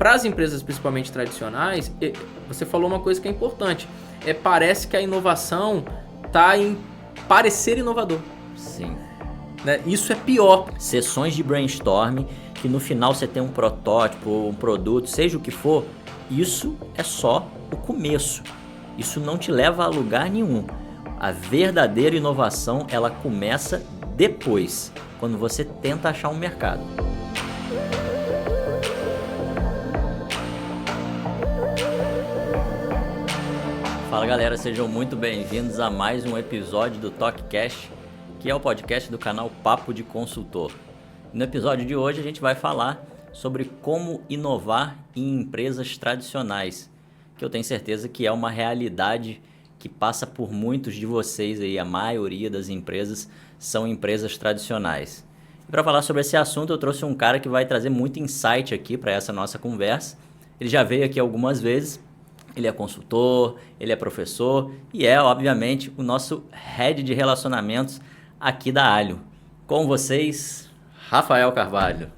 para as empresas principalmente tradicionais, você falou uma coisa que é importante. Parece que a inovação está em parecer inovador. Sim. Né? Isso é pior. Sessões de brainstorming, que no final você tem um protótipo, um produto, seja o que for, isso é só o começo. Isso não te leva a lugar nenhum. A verdadeira inovação, ela começa depois, quando você tenta achar um mercado. Fala galera, sejam muito bem-vindos a mais um episódio do TalkCast, que é o podcast do canal Papo de Consultor. No episódio de hoje a gente vai falar sobre como inovar em empresas tradicionais, que eu tenho certeza que é uma realidade que passa por muitos de vocês aí, a maioria das empresas são empresas tradicionais. E para falar sobre esse assunto eu trouxe um cara que vai trazer muito insight aqui para essa nossa conversa. Ele já veio aqui algumas vezes. Ele é consultor, ele é professor e é, obviamente, o nosso head de relacionamentos aqui da Alho. Com vocês, Rafael Carvalho.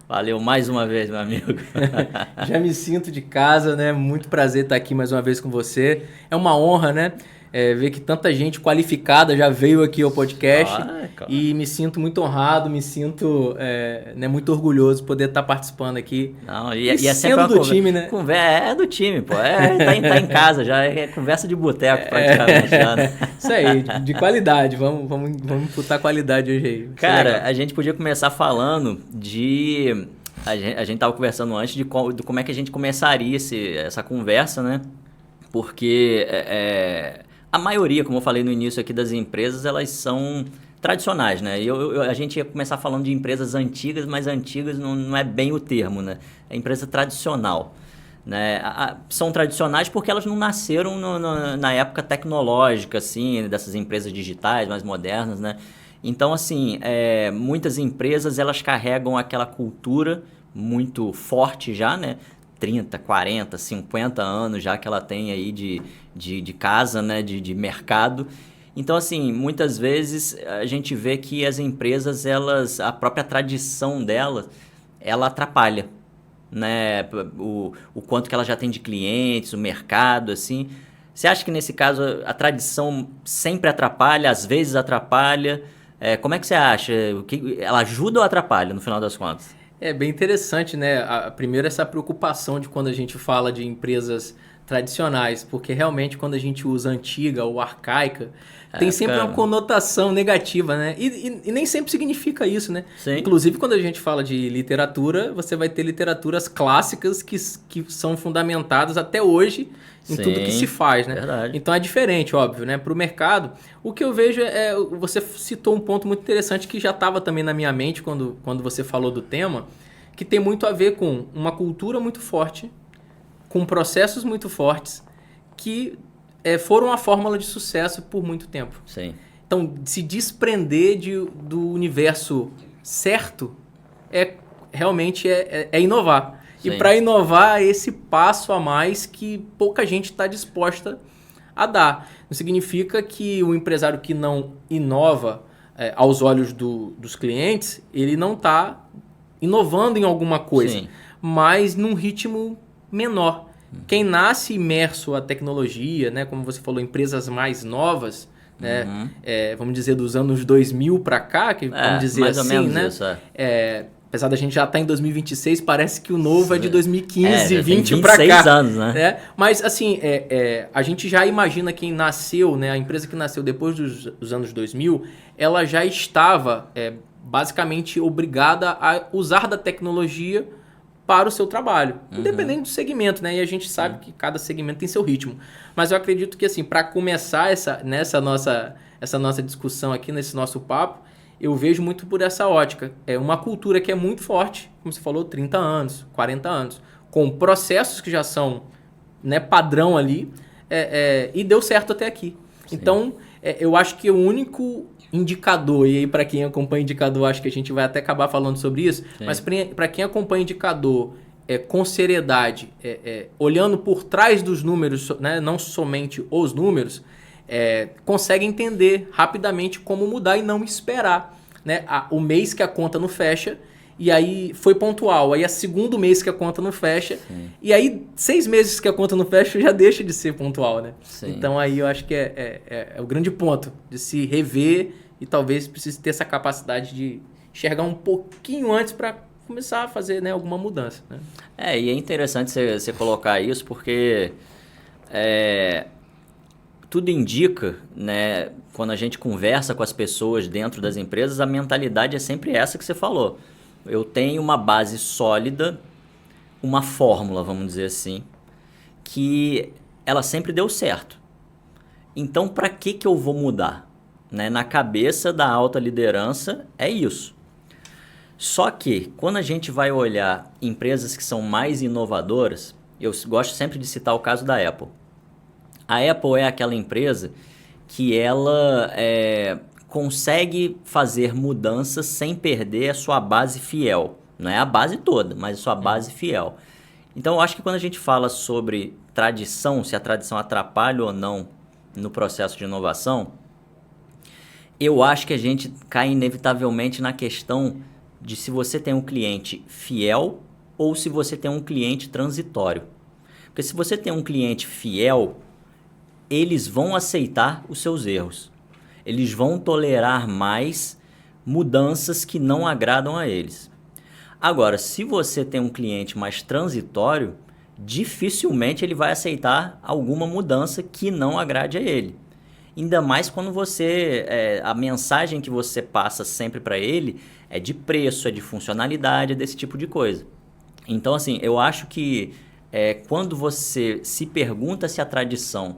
Valeu mais uma vez, meu amigo. Já me sinto de casa, né? Muito prazer estar aqui mais uma vez com você. É uma honra, né? Ver que tanta gente qualificada já veio aqui ao podcast e me sinto muito honrado, me sinto muito orgulhoso de poder estar participando aqui. Não, e é sempre do time, né? É do time, pô. Tá em casa já, é conversa de boteco praticamente. Já, né? Isso aí, de qualidade. Vamos imputar qualidade hoje aí. Cara, a gente podia começar falando de... A gente tava conversando antes de como é que a gente começaria essa conversa, né? Porque... A maioria, como eu falei no início aqui das empresas, elas são tradicionais, né? A gente ia começar falando de empresas antigas, mas antigas não é bem o termo, né? É empresa tradicional, né? São tradicionais porque elas não nasceram na época tecnológica, assim, dessas empresas digitais mais modernas, né? Então, assim, muitas empresas, elas carregam aquela cultura muito forte já, né? 30, 40, 50 anos já que ela tem aí de casa, né, de mercado. Então, assim, muitas vezes a gente vê que as empresas, a própria tradição delas, ela atrapalha, né, o quanto que ela já tem de clientes, o mercado, assim. Você acha que nesse caso a tradição sempre atrapalha, às vezes atrapalha? Como é que você acha? Ela ajuda ou atrapalha no final das contas? É bem interessante, né? Primeiro, essa preocupação de quando a gente fala de empresas tradicionais, porque realmente quando a gente usa antiga ou arcaica, tem sempre uma conotação negativa, né? E nem sempre significa isso, né? Sim. Inclusive, quando a gente fala de literatura, você vai ter literaturas clássicas que são fundamentadas até hoje em tudo que se faz, né? Verdade. Então é diferente, óbvio, né? Para o mercado, o que eu vejo você citou um ponto muito interessante que já estava também na minha mente quando você falou do tema, que tem muito a ver com uma cultura muito forte, com processos muito fortes, que foram a fórmula de sucesso por muito tempo. Sim. Então, se desprender do universo certo realmente inovar. Sim. E para inovar é esse passo a mais que pouca gente está disposta a dar. Não significa que o empresário que não inova aos olhos dos clientes, ele não está inovando em alguma coisa, Sim. mas num ritmo menor. Quem nasce imerso à tecnologia, né, como você falou, empresas mais novas, né, vamos dizer dos anos 2000 para cá, que vamos dizer mais assim, ou menos né? Isso, Apesar da gente já estar em 2026, parece que o novo é de 2015, 20 para cá. 26 anos, né? Mas, assim, a gente já imagina quem nasceu, né? A empresa que nasceu depois dos anos 2000, ela já estava basicamente obrigada a usar da tecnologia para o seu trabalho, independente do segmento, né? E a gente sabe que cada segmento tem seu ritmo. Mas eu acredito que, assim, para começar essa nossa discussão aqui, nesse nosso papo, eu vejo muito por essa ótica. É uma cultura que é muito forte, como você falou, 30 anos, 40 anos, com processos que já são, né, padrão ali, e deu certo até aqui. Sim. Então, eu acho que o único indicador, e aí para quem acompanha indicador, acho que a gente vai até acabar falando sobre isso, sim, mas para quem acompanha indicador com seriedade, olhando por trás dos números, né, não somente os números, consegue entender rapidamente como mudar e não esperar, né, o mês que a conta não fecha e aí foi pontual. Aí é segundo mês que a conta não fecha. Sim. E aí 6 meses que a conta não fecha já deixa de ser pontual, né? Sim. Então aí eu acho que é o grande ponto de se rever e talvez precise ter essa capacidade de enxergar um pouquinho antes para começar a fazer, né, alguma mudança. Né? E é interessante você colocar isso porque tudo indica, né, quando a gente conversa com as pessoas dentro das empresas, a mentalidade é sempre essa que você falou. Eu tenho uma base sólida, uma fórmula, vamos dizer assim, que ela sempre deu certo. Então, para que eu vou mudar? Né? Na cabeça da alta liderança, é isso. Só que, quando a gente vai olhar empresas que são mais inovadoras, eu gosto sempre de citar o caso da Apple. A Apple é aquela empresa que ela consegue fazer mudanças sem perder a sua base fiel. Não é a base toda, mas a sua base fiel. Então, eu acho que quando a gente fala sobre tradição, se a tradição atrapalha ou não no processo de inovação, eu acho que a gente cai inevitavelmente na questão de se você tem um cliente fiel ou se você tem um cliente transitório. Porque se você tem um cliente fiel, eles vão aceitar os seus erros. Eles vão tolerar mais mudanças que não agradam a eles. Agora, se você tem um cliente mais transitório, dificilmente ele vai aceitar alguma mudança que não agrade a ele. Ainda mais quando a mensagem que você passa sempre para ele é de preço, é de funcionalidade, é desse tipo de coisa. Então, assim, eu acho que quando você se pergunta se a tradição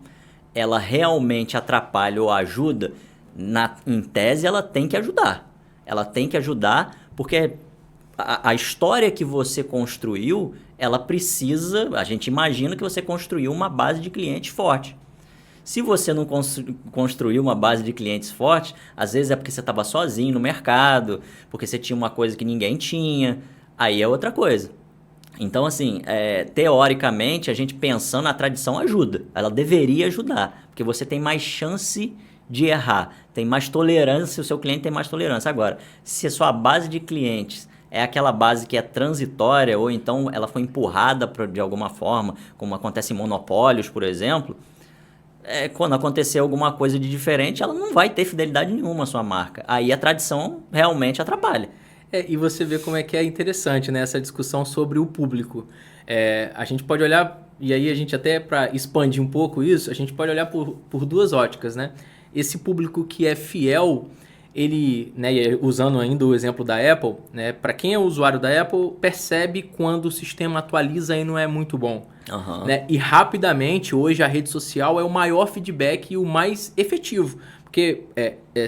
ela realmente atrapalha ou ajuda, em tese ela tem que ajudar. Ela tem que ajudar porque a história que você construiu, ela precisa, a gente imagina que você construiu uma base de clientes forte. Se você não construiu uma base de clientes forte, às vezes é porque você estava sozinho no mercado, porque você tinha uma coisa que ninguém tinha, aí é outra coisa. Então, assim, teoricamente, a gente pensando, a tradição ajuda. Ela deveria ajudar, porque você tem mais chance de errar, tem mais tolerância, o seu cliente tem mais tolerância. Agora, se a sua base de clientes é aquela base que é transitória, ou então ela foi empurrada de alguma forma, como acontece em monopólios, por exemplo, quando acontecer alguma coisa de diferente, ela não vai ter fidelidade nenhuma à sua marca. Aí a tradição realmente atrapalha. E você vê como é que é interessante, né, essa discussão sobre o público. A gente pode olhar, e aí a gente até para expandir um pouco isso, a gente pode olhar por duas óticas, né? Esse público que é fiel, ele, né, usando ainda o exemplo da Apple, né, para quem é usuário da Apple, percebe quando o sistema atualiza e não é muito bom. Uhum. Né? E rapidamente, hoje a rede social é o maior feedback e o mais efetivo. Porque,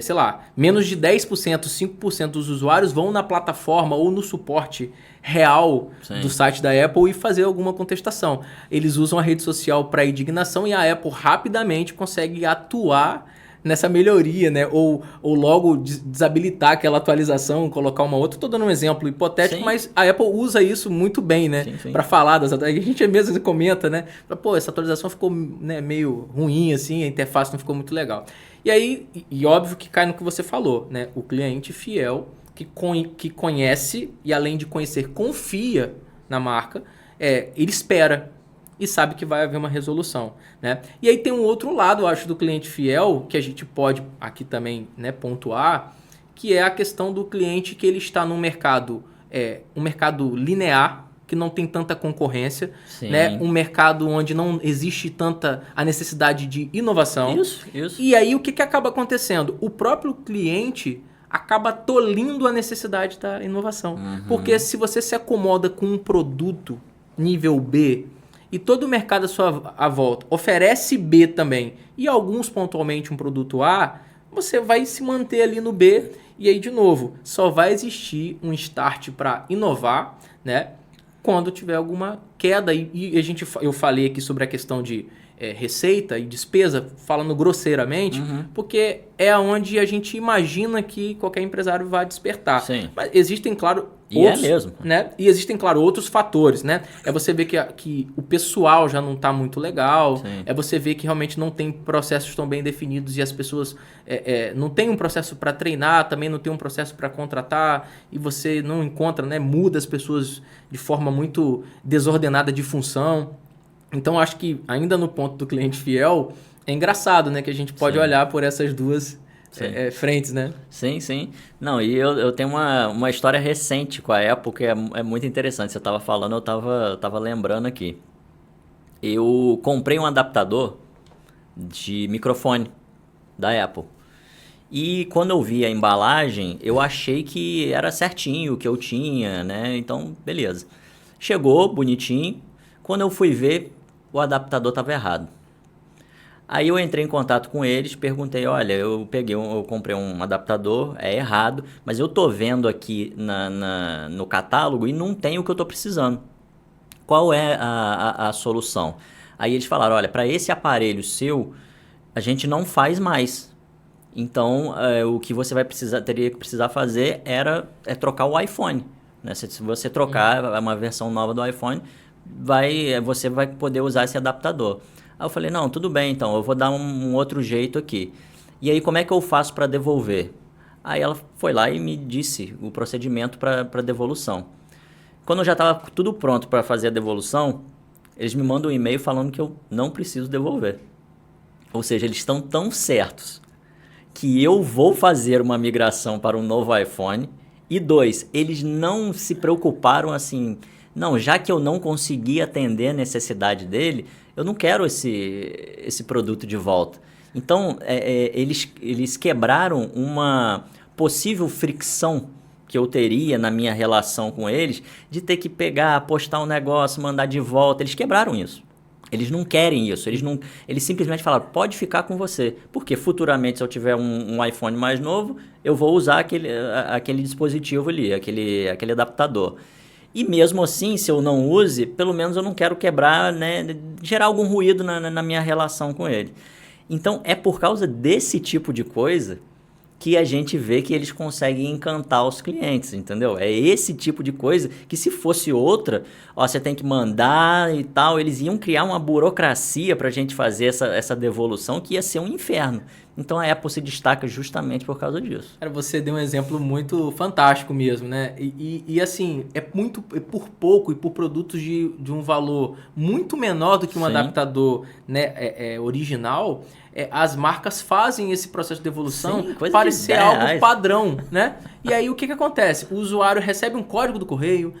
sei lá, menos de 10%, 5% dos usuários vão na plataforma ou no suporte real Sim. do site da Apple e fazer alguma contestação. Eles usam a rede social para indignação e a Apple rapidamente consegue atuar nessa melhoria, né? Ou logo desabilitar aquela atualização, colocar uma outra. Estou dando um exemplo hipotético, Sim. mas a Apple usa isso muito bem, né? Sim. Para falar das atualizações. A gente mesmo comenta, né? Pô, essa atualização ficou, né, meio ruim, assim, a interface não ficou muito legal. E aí, óbvio que cai no que você falou, né? O cliente fiel que conhece e além de conhecer, confia na marca, ele espera e sabe que vai haver uma resolução, né? E aí tem um outro lado, eu acho, do cliente fiel, que a gente pode aqui também, né, pontuar, que é a questão do cliente que ele está num mercado, um mercado linear, que não tem tanta concorrência, né? Um mercado onde não existe tanta a necessidade de inovação. Isso. E aí o que acaba acontecendo? O próprio cliente acaba tolhindo a necessidade da inovação. Uhum. Porque se você se acomoda com um produto nível B e todo o mercado à sua volta oferece B também e alguns pontualmente um produto A, você vai se manter ali no B e aí, de novo, só vai existir um start para inovar, né? Quando tiver alguma queda. E eu falei aqui sobre a questão de receita e despesa, falando grosseiramente, porque é onde a gente imagina que qualquer empresário vai despertar. Sim. Mas existem, claro, outros, é mesmo. Né? E existem, claro, outros fatores, né? É você ver que o pessoal já não está muito legal, Sim. é você ver que realmente não tem processos tão bem definidos e as pessoas não tem um processo para treinar, também não tem um processo para contratar e você não encontra, né? Muda as pessoas de forma muito desordenada de função. Então, acho que ainda no ponto do cliente fiel, é engraçado, né? Que a gente pode olhar por essas duas frentes, né? Sim, sim. Não, e eu tenho uma história recente com a Apple que é muito interessante. Você estava falando, eu tava lembrando aqui. Eu comprei um adaptador de microfone da Apple. E quando eu vi a embalagem, eu achei que era certinho o que eu tinha, né? Então, beleza. Chegou, bonitinho. Quando eu fui ver, o adaptador estava errado. Aí eu entrei em contato com eles, perguntei, olha, eu comprei um adaptador, é errado, mas eu tô vendo aqui no catálogo e não tem o que eu tô precisando. Qual é a solução? Aí eles falaram, olha, para esse aparelho seu, a gente não faz mais. Então, o que você teria que precisar fazer é trocar o iPhone. Né? Se você trocar uma versão nova do iPhone, você vai poder usar esse adaptador. Aí eu falei, não, tudo bem, então, eu vou dar um outro jeito aqui. E aí, como é que eu faço para devolver? Aí ela foi lá e me disse o procedimento para devolução. Quando já estava tudo pronto para fazer a devolução, eles me mandam um e-mail falando que eu não preciso devolver. Ou seja, eles estão tão certos que eu vou fazer uma migração para um novo iPhone. E 2, eles não se preocuparam assim, não, já que eu não consegui atender a necessidade dele, eu não quero esse produto de volta. Então, eles quebraram uma possível fricção que eu teria na minha relação com eles, de ter que pegar, postar um negócio, mandar de volta. Eles quebraram isso. Eles não querem isso. Eles simplesmente falaram, pode ficar com você. Porque futuramente, se eu tiver um iPhone mais novo, eu vou usar aquele dispositivo ali, aquele adaptador. E mesmo assim, se eu não use, pelo menos eu não quero quebrar, né, gerar algum ruído na minha relação com ele. Então, é por causa desse tipo de coisa que a gente vê que eles conseguem encantar os clientes, entendeu? É esse tipo de coisa que se fosse outra, você tem que mandar e tal, eles iam criar uma burocracia para a gente fazer essa devolução que ia ser um inferno. Então a Apple se destaca justamente por causa disso. Cara, você deu um exemplo muito fantástico mesmo, né? E assim, é por pouco e por produtos de um valor muito menor do que um adaptador, né, original, as marcas fazem esse processo de devolução parecer algo padrão, né? E aí o que acontece? O usuário recebe um código do correio,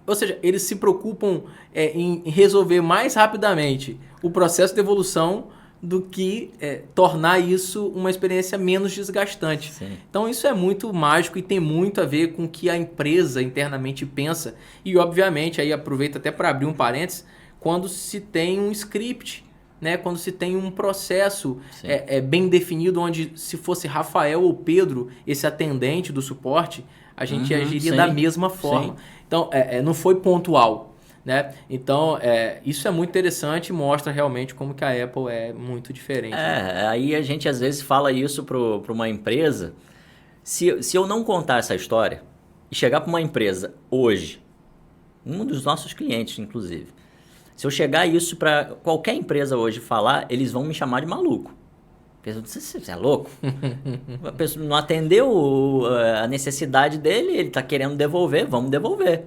ou seja, eles se preocupam em resolver mais rapidamente o processo de devolução do que tornar isso uma experiência menos desgastante. Sim. Então isso é muito mágico e tem muito a ver com o que a empresa internamente pensa. E obviamente, aí aproveito até para abrir um parênteses, quando se tem um script, né? Quando se tem um processo bem definido, onde se fosse Rafael ou Pedro, esse atendente do suporte, a gente agiria da mesma forma. Sim. Então não foi pontual. Né? Então, isso é muito interessante e mostra realmente como que a Apple é muito diferente. Né? Aí a gente às vezes fala isso para uma empresa. Se eu não contar essa história e chegar para uma empresa hoje, um dos nossos clientes, inclusive, se eu chegar isso para qualquer empresa hoje falar, eles vão me chamar de maluco. Você é louco? A pessoa não atendeu a necessidade dele, ele está querendo devolver, vamos devolver.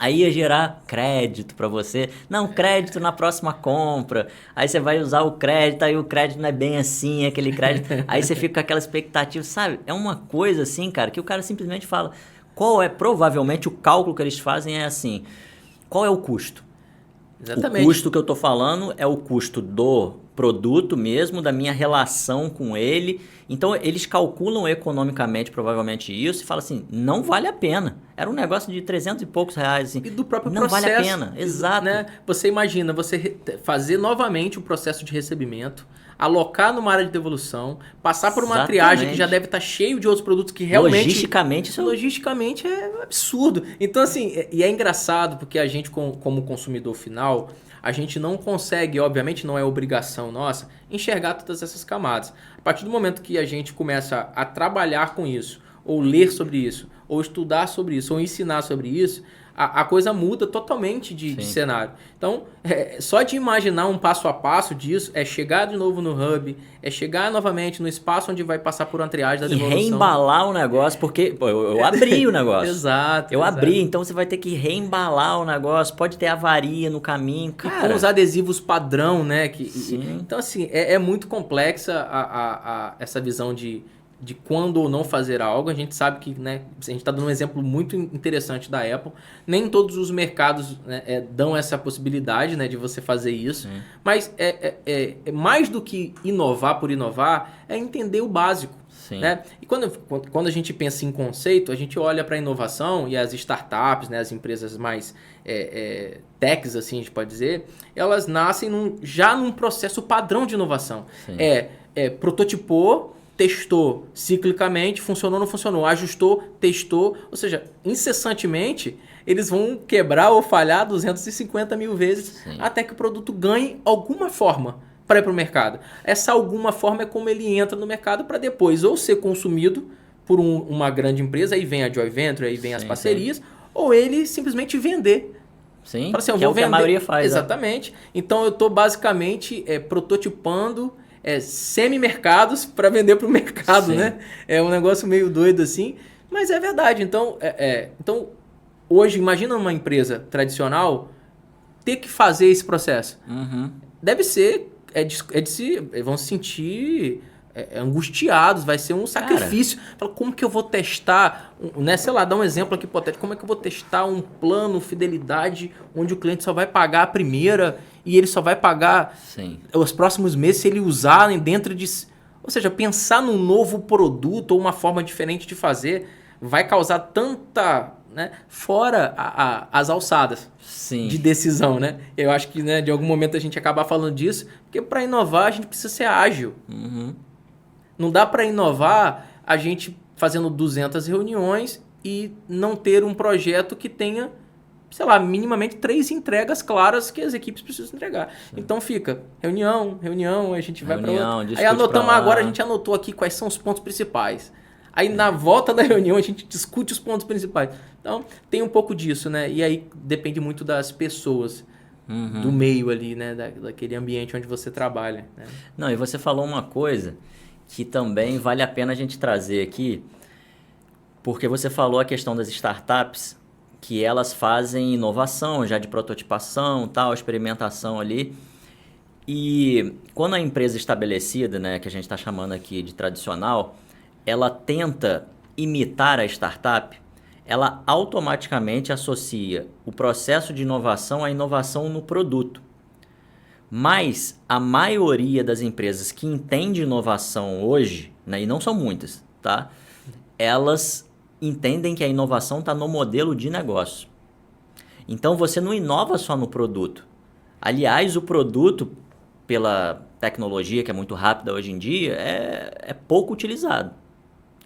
Aí ia gerar crédito para você. Não, crédito na próxima compra. Aí você vai usar o crédito, aí o crédito não é bem assim, aquele crédito. Aí você fica com aquela expectativa, sabe? É uma coisa assim, cara, que o cara simplesmente fala. Provavelmente o cálculo que eles fazem é assim, qual é o custo? Exatamente. O custo que eu tô falando é o custo do produto mesmo, da minha relação com ele. Então, eles calculam economicamente, provavelmente, isso e falam assim, não vale a pena. Era um negócio de 300 e poucos reais. Assim, e do próprio não processo. Não vale a pena, exato. Né? Você imagina, você fazer novamente o processo de recebimento, alocar numa área de devolução, passar por uma Exatamente. triagem que já deve estar cheio de outros produtos que realmente... Logisticamente é absurdo. Então, assim, e é engraçado porque a gente, como consumidor final, a gente não consegue, obviamente não é obrigação nossa, enxergar todas essas camadas. A partir do momento que a gente começa a trabalhar com isso, ou ler sobre isso, ou estudar sobre isso, ou ensinar sobre isso, a coisa muda totalmente de cenário. Então, só de imaginar um passo a passo disso, é chegar de novo no hub, é chegar novamente no espaço onde vai passar por uma triagem da devolução. E reembalar o negócio, porque pô, eu abri o negócio. Exato. Abri, então você vai ter que reembalar o negócio, pode ter avaria no caminho, cara. E com os adesivos padrão, né? Sim. Então, assim, é muito complexa essa visão de quando ou não fazer algo. A gente sabe que, né, a gente está dando um exemplo muito interessante da Apple. Nem todos os mercados, né, dão essa possibilidade, né, de você fazer isso. Sim. Mas mais do que inovar por inovar, é entender o básico. Sim. Né? E quando a gente pensa em conceito, a gente olha para a inovação e as startups, né, as empresas mais techs, assim a gente pode dizer, elas nascem já num processo padrão de inovação. Sim. Prototipou, testou ciclicamente, funcionou, não funcionou, ajustou, testou, ou seja, incessantemente eles vão quebrar ou falhar 250 mil vezes. Sim. Até que o produto ganhe alguma forma para ir para o mercado. Essa alguma forma é como ele entra no mercado para depois ou ser consumido por uma grande empresa, aí vem a Joy Venture, aí vem as parcerias, ou ele simplesmente vender. Sim, assim, que é o que a maioria faz. Exatamente. Então eu estou basicamente prototipando semi-mercados para vender para o mercado, né? É um negócio meio doido assim, mas é verdade. Então, então hoje, imagina uma empresa tradicional ter que fazer esse processo. Uhum. Deve ser, vão se sentir angustiados, vai ser um sacrifício. Fala, como que eu vou testar, né? Sei lá, dá um exemplo aqui hipotético, como é que eu vou testar um plano fidelidade onde o cliente só vai pagar a primeira e ele só vai pagar os próximos meses se ele usar dentro de... Ou seja, pensar num novo produto ou uma forma diferente de fazer vai causar tanta... Né? Fora as alçadas de decisão, né? Eu acho que, né, de algum momento a gente acaba falando disso, porque para inovar a gente precisa ser ágil. Uhum. Não dá para inovar a gente fazendo 200 reuniões e não ter um projeto que tenha, sei lá, minimamente 3 entregas claras que as equipes precisam entregar. Sim. Então fica reunião, a gente vai para outra. Aí anotamos agora, a gente anotou aqui quais são os pontos principais. Aí na volta da reunião a gente discute os pontos principais. Então tem um pouco disso, né? E aí depende muito das pessoas, do meio ali, né? Daquele ambiente onde você trabalha. Né? Não, e você falou uma coisa que também vale a pena a gente trazer aqui, porque você falou a questão das startups, que elas fazem inovação já de prototipação, tal, experimentação ali. E quando a empresa estabelecida, né, que a gente está chamando aqui de tradicional, ela tenta imitar a startup, ela automaticamente associa o processo de inovação à inovação no produto. Mas a maioria das empresas que entende inovação hoje, né, e não são muitas, tá? Elas entendem que a inovação está no modelo de negócio. Então você não inova só no produto. Aliás, o produto, pela tecnologia que é muito rápida hoje em dia, é pouco utilizado.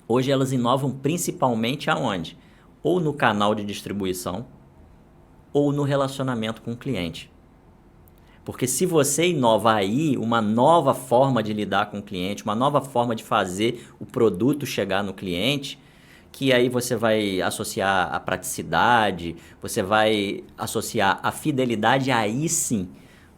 Hoje elas inovam principalmente aonde? Ou no canal de distribuição, ou no relacionamento com o cliente. Porque se você inova aí uma nova forma de lidar com o cliente, uma nova forma de fazer o produto chegar no cliente, que aí você vai associar a praticidade, você vai associar a fidelidade, aí sim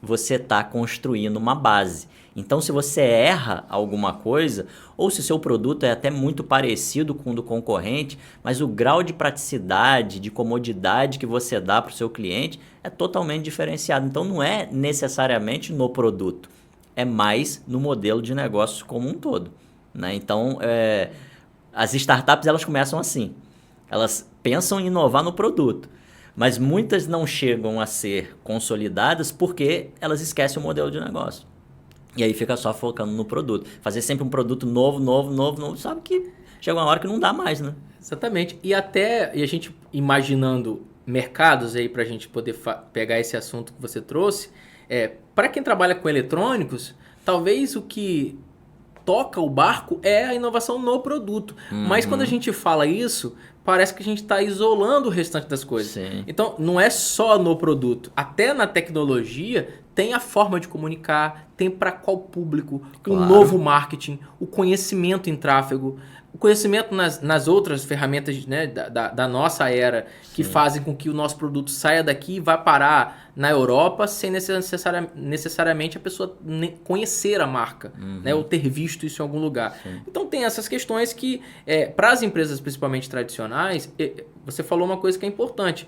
você está construindo uma base. Então, se você erra alguma coisa, ou se o seu produto é até muito parecido com o do concorrente, mas o grau de praticidade, de comodidade que você dá para o seu cliente é totalmente diferenciado. Então, não é necessariamente no produto, é mais no modelo de negócios como um todo. Né? Então, as startups elas começam assim, elas pensam em inovar no produto, mas muitas não chegam a ser consolidadas porque elas esquecem o modelo de negócio. E aí fica só focando no produto. Fazer sempre um produto novo, sabe que chega uma hora que não dá mais, né? Exatamente. E a gente imaginando mercados aí para a gente poder pegar esse assunto que você trouxe, para quem trabalha com eletrônicos, talvez o que toca o barco é a inovação no produto. Mas quando a gente fala isso, parece que a gente está isolando o restante das coisas. Sim. Então, não é só no produto. Até na tecnologia, tem a forma de comunicar, tem para qual público, Claro. o novo marketing, o conhecimento em tráfego, o conhecimento nas outras ferramentas, né, da nossa era, que fazem com que o nosso produto saia daqui e vá parar na Europa sem necessariamente a pessoa conhecer a marca, né, ou ter visto isso em algum lugar. Então tem essas questões que, para as empresas principalmente tradicionais, você falou uma coisa que é importante,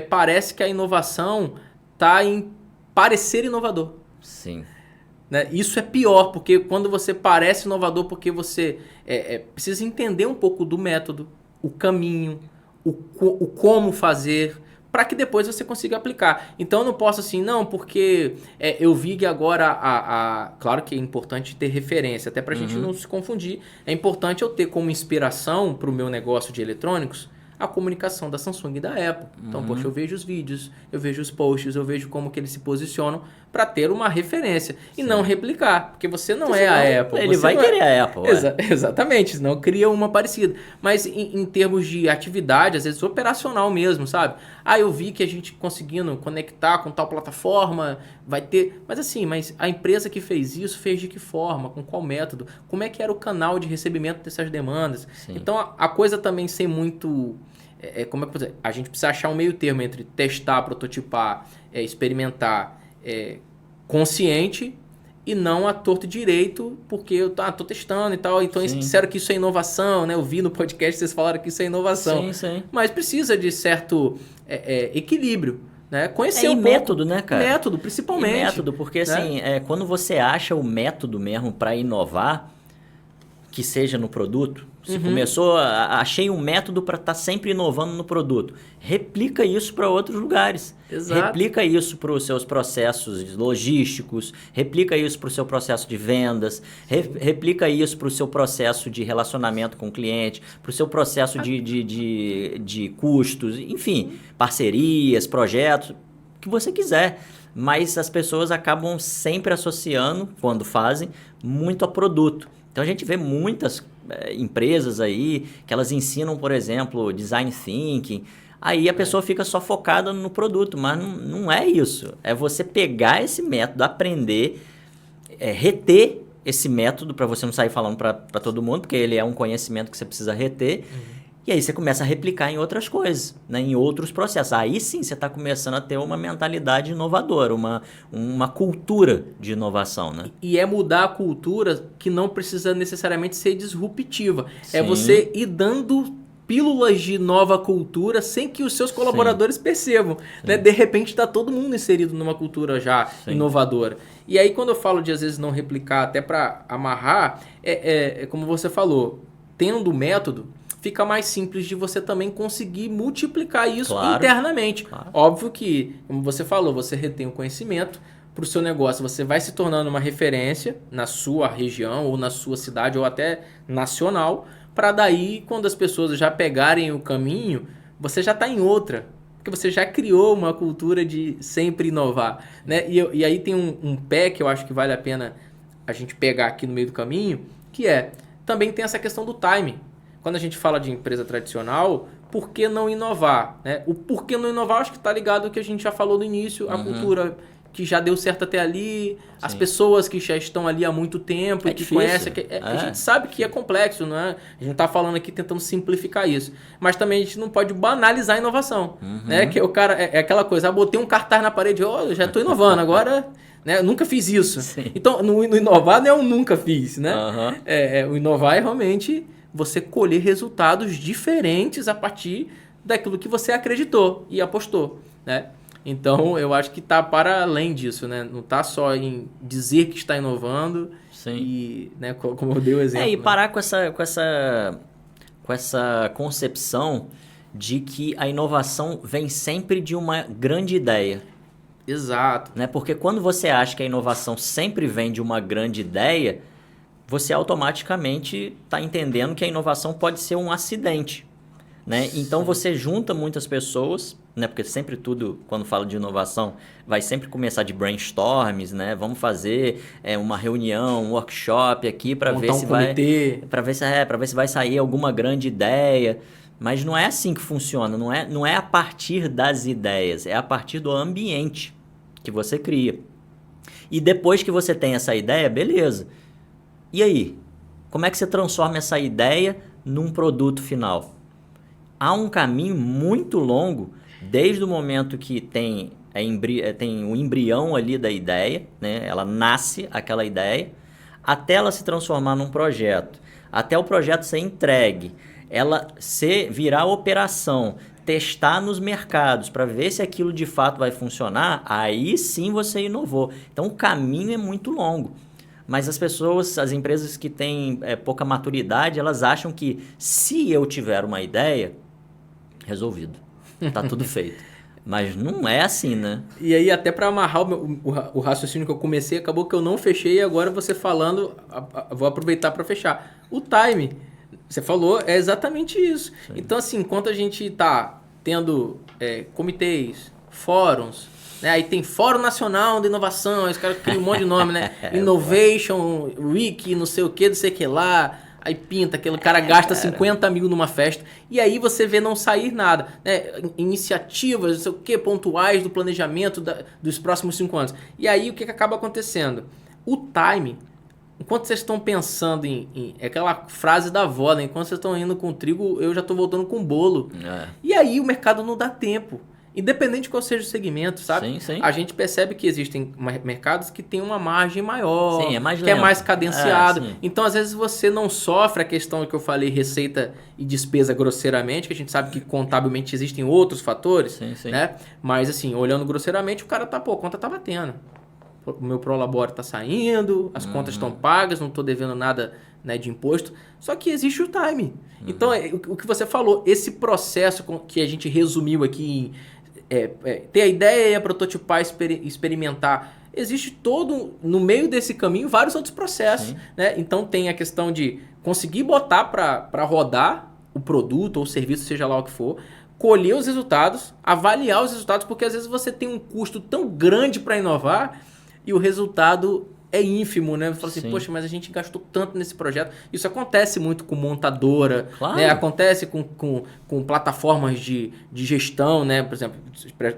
parece que a inovação está em parecer inovador. Sim. Né? Isso é pior, porque quando você parece inovador, porque você precisa entender um pouco do método, o caminho, o como fazer, para que depois você consiga aplicar. Então eu não posso assim, não, porque eu vi que agora, claro que é importante ter referência, até para a gente não se confundir, é importante eu ter como inspiração para o meu negócio de eletrônicos a comunicação da Samsung e da Apple. Então, poxa, eu vejo os vídeos, eu vejo os posts, eu vejo como que eles se posicionam para ter uma referência e não replicar, porque você não é a Apple. Ele vai querer a Apple. Exatamente, senão cria uma parecida. Mas em termos de atividade, às vezes operacional mesmo, sabe? Eu vi que a gente conseguindo conectar com tal plataforma, vai ter... Mas assim, a empresa que fez isso, fez de que forma? Com qual método? Como é que era o canal de recebimento dessas demandas? Sim. Então, a coisa também ser muito... como é que eu vou dizer? A gente precisa achar um meio termo entre testar, prototipar, experimentar, consciente e não a torto e direito, porque eu tô testando e tal, então eles disseram que isso é inovação, né? Eu vi no podcast vocês falaram que isso é inovação. Sim. Mas precisa de certo equilíbrio, né? Conhecer um pouco. Método, né, cara? Método, principalmente. Método, porque assim, quando você acha o método mesmo para inovar, que seja no produto, você começou, achei um método para estar sempre inovando no produto. Replica isso para outros lugares. Exato. Replica isso para os seus processos logísticos, replica isso para o seu processo de vendas, replica isso para o seu processo de relacionamento com o cliente, para o seu processo de custos, enfim, parcerias, projetos, o que você quiser. Mas as pessoas acabam sempre associando, quando fazem, muito a produto. Então a gente vê muitas empresas aí que elas ensinam, por exemplo, design thinking. Aí a pessoa fica só focada no produto, mas não é isso. É você pegar esse método, aprender, reter esse método para você não sair falando para todo mundo, porque ele é um conhecimento que você precisa reter. E aí você começa a replicar em outras coisas, né? Em outros processos. Aí sim você está começando a ter uma mentalidade inovadora, uma cultura de inovação, né? E é mudar a cultura que não precisa necessariamente ser disruptiva. Sim. É você ir dando pílulas de nova cultura sem que os seus colaboradores percebam. Né? De repente está todo mundo inserido numa cultura já inovadora. E aí quando eu falo de às vezes não replicar, até para amarrar, como você falou, tendo método, fica mais simples de você também conseguir multiplicar isso internamente. Claro. Óbvio que, como você falou, você retém o conhecimento para o seu negócio, você vai se tornando uma referência na sua região ou na sua cidade ou até nacional, para daí, quando as pessoas já pegarem o caminho, você já está em outra. Porque você já criou uma cultura de sempre inovar. Né? E aí tem um pé que eu acho que vale a pena a gente pegar aqui no meio do caminho, que também tem essa questão do timing. Quando a gente fala de empresa tradicional, por que não inovar? Né? O por que não inovar, acho que está ligado ao que a gente já falou no início, a cultura que já deu certo até ali, as pessoas que já estão ali há muito tempo e que conhecem. A gente sabe que é complexo, não é? A gente não está falando aqui tentando simplificar isso. Mas também a gente não pode banalizar a inovação. Né? Que o cara, aquela coisa, botei um cartaz na parede, eu já estou inovando, agora... Né? Eu nunca fiz isso. Sim. Então, no inovar não é um nunca fiz. Né? O inovar é realmente... você colher resultados diferentes a partir daquilo que você acreditou e apostou, né? Então, eu acho que está para além disso, né? Não está só em dizer que está inovando e, né, como eu dei o exemplo. E parar com essa concepção de que a inovação vem sempre de uma grande ideia. Exato. Né? Porque quando você acha que a inovação sempre vem de uma grande ideia, você automaticamente está entendendo que a inovação pode ser um acidente. Né? Então você junta muitas pessoas né? Porque sempre tudo, quando fala de inovação, vai sempre começar de brainstorms, né? Vamos fazer uma reunião, um workshop aqui para ver se comitê. para ver se vai sair alguma grande ideia. Mas não é assim que funciona, não é a partir das ideias, é a partir do ambiente que você cria. E depois que você tem essa ideia, beleza. E aí? Como é que você transforma essa ideia num produto final? Há um caminho muito longo, desde o momento que tem o embrião ali da ideia, né? Ela nasce, aquela ideia, até ela se transformar num projeto, até o projeto ser entregue, ela virar operação, testar nos mercados para ver se aquilo de fato vai funcionar, aí sim você inovou. Então o caminho é muito longo. Mas as empresas que têm pouca maturidade, elas acham que se eu tiver uma ideia, resolvido, tá tudo feito. Mas não é assim, né? E aí, até para amarrar o raciocínio que eu comecei, acabou que eu não fechei e agora você falando, vou aproveitar para fechar. O time, você falou, é exatamente isso. Sim. Então, assim, enquanto a gente tá tendo comitês, fóruns, né? Aí tem Fórum Nacional de Inovação, os caras criam um monte de nome, né? Innovation Week, não sei o que, não sei o que lá. Aí pinta, aquele cara gasta 50 mil numa festa. E aí você vê não sair nada. Né? Iniciativas, não sei o que, pontuais do planejamento dos próximos 5 anos. E aí o que acaba acontecendo? O time, enquanto vocês estão pensando é aquela frase da avó, né? Enquanto vocês estão indo com trigo, eu já estou voltando com bolo. E aí o mercado não dá tempo. Independente de qual seja o segmento, sabe? Sim, sim. A gente percebe que existem mercados que têm uma margem maior, sim, mais que é mais cadenciado. Sim. Então, às vezes, você não sofre a questão que eu falei, receita e despesa grosseiramente, que a gente sabe que contabilmente existem outros fatores, sim. Né? Mas, assim, olhando grosseiramente, o cara tá, a conta tá batendo. O meu Prolabore tá saindo, as contas estão pagas, não tô devendo nada, né, de imposto. Só que existe o time. Então, o que você falou, esse processo que a gente resumiu aqui ter a ideia, prototipar, experimentar. Existe todo, no meio desse caminho, vários outros processos. Né? Então tem a questão de conseguir botar para rodar o produto ou o serviço, seja lá o que for, colher os resultados, avaliar os resultados, porque às vezes você tem um custo tão grande para inovar e o resultado é ínfimo, né? Você fala assim, poxa, mas a gente gastou tanto nesse projeto. Isso acontece muito com montadora, claro. Né? Acontece com plataformas de gestão, né? Por exemplo,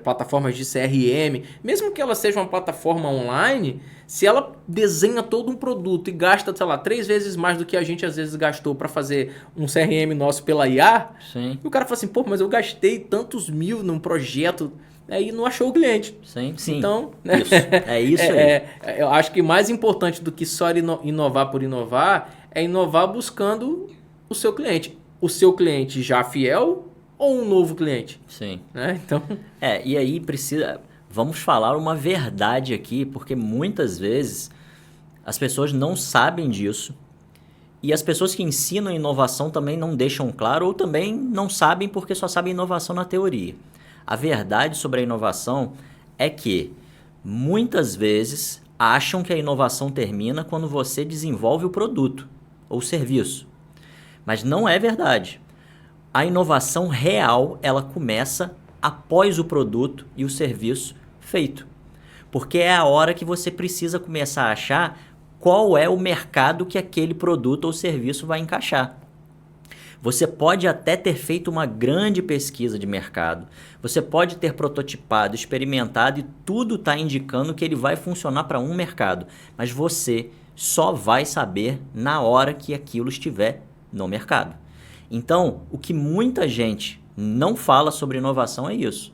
plataformas de CRM. Mesmo que ela seja uma plataforma online, se ela desenha todo um produto e gasta, sei lá, 3 vezes mais do que a gente às vezes gastou para fazer um CRM nosso pela IA, e o cara fala assim, pô, mas eu gastei tantos mil num projeto... Aí não achou o cliente. Sim. Então, isso. É isso aí. Eu acho que mais importante do que só inovar por inovar é inovar buscando o seu cliente. O seu cliente já fiel ou um novo cliente? Sim. Né? Então... e aí vamos falar uma verdade aqui, porque muitas vezes as pessoas não sabem disso e as pessoas que ensinam inovação também não deixam claro ou também não sabem porque só sabem inovação na teoria. A verdade sobre a inovação é que muitas vezes acham que a inovação termina quando você desenvolve o produto ou serviço. Mas não é verdade. A inovação real, ela começa após o produto e o serviço feito. Porque é a hora que você precisa começar a achar qual é o mercado que aquele produto ou serviço vai encaixar. Você pode até ter feito uma grande pesquisa de mercado, você pode ter prototipado, experimentado e tudo está indicando que ele vai funcionar para um mercado, mas você só vai saber na hora que aquilo estiver no mercado. Então, o que muita gente não fala sobre inovação é isso.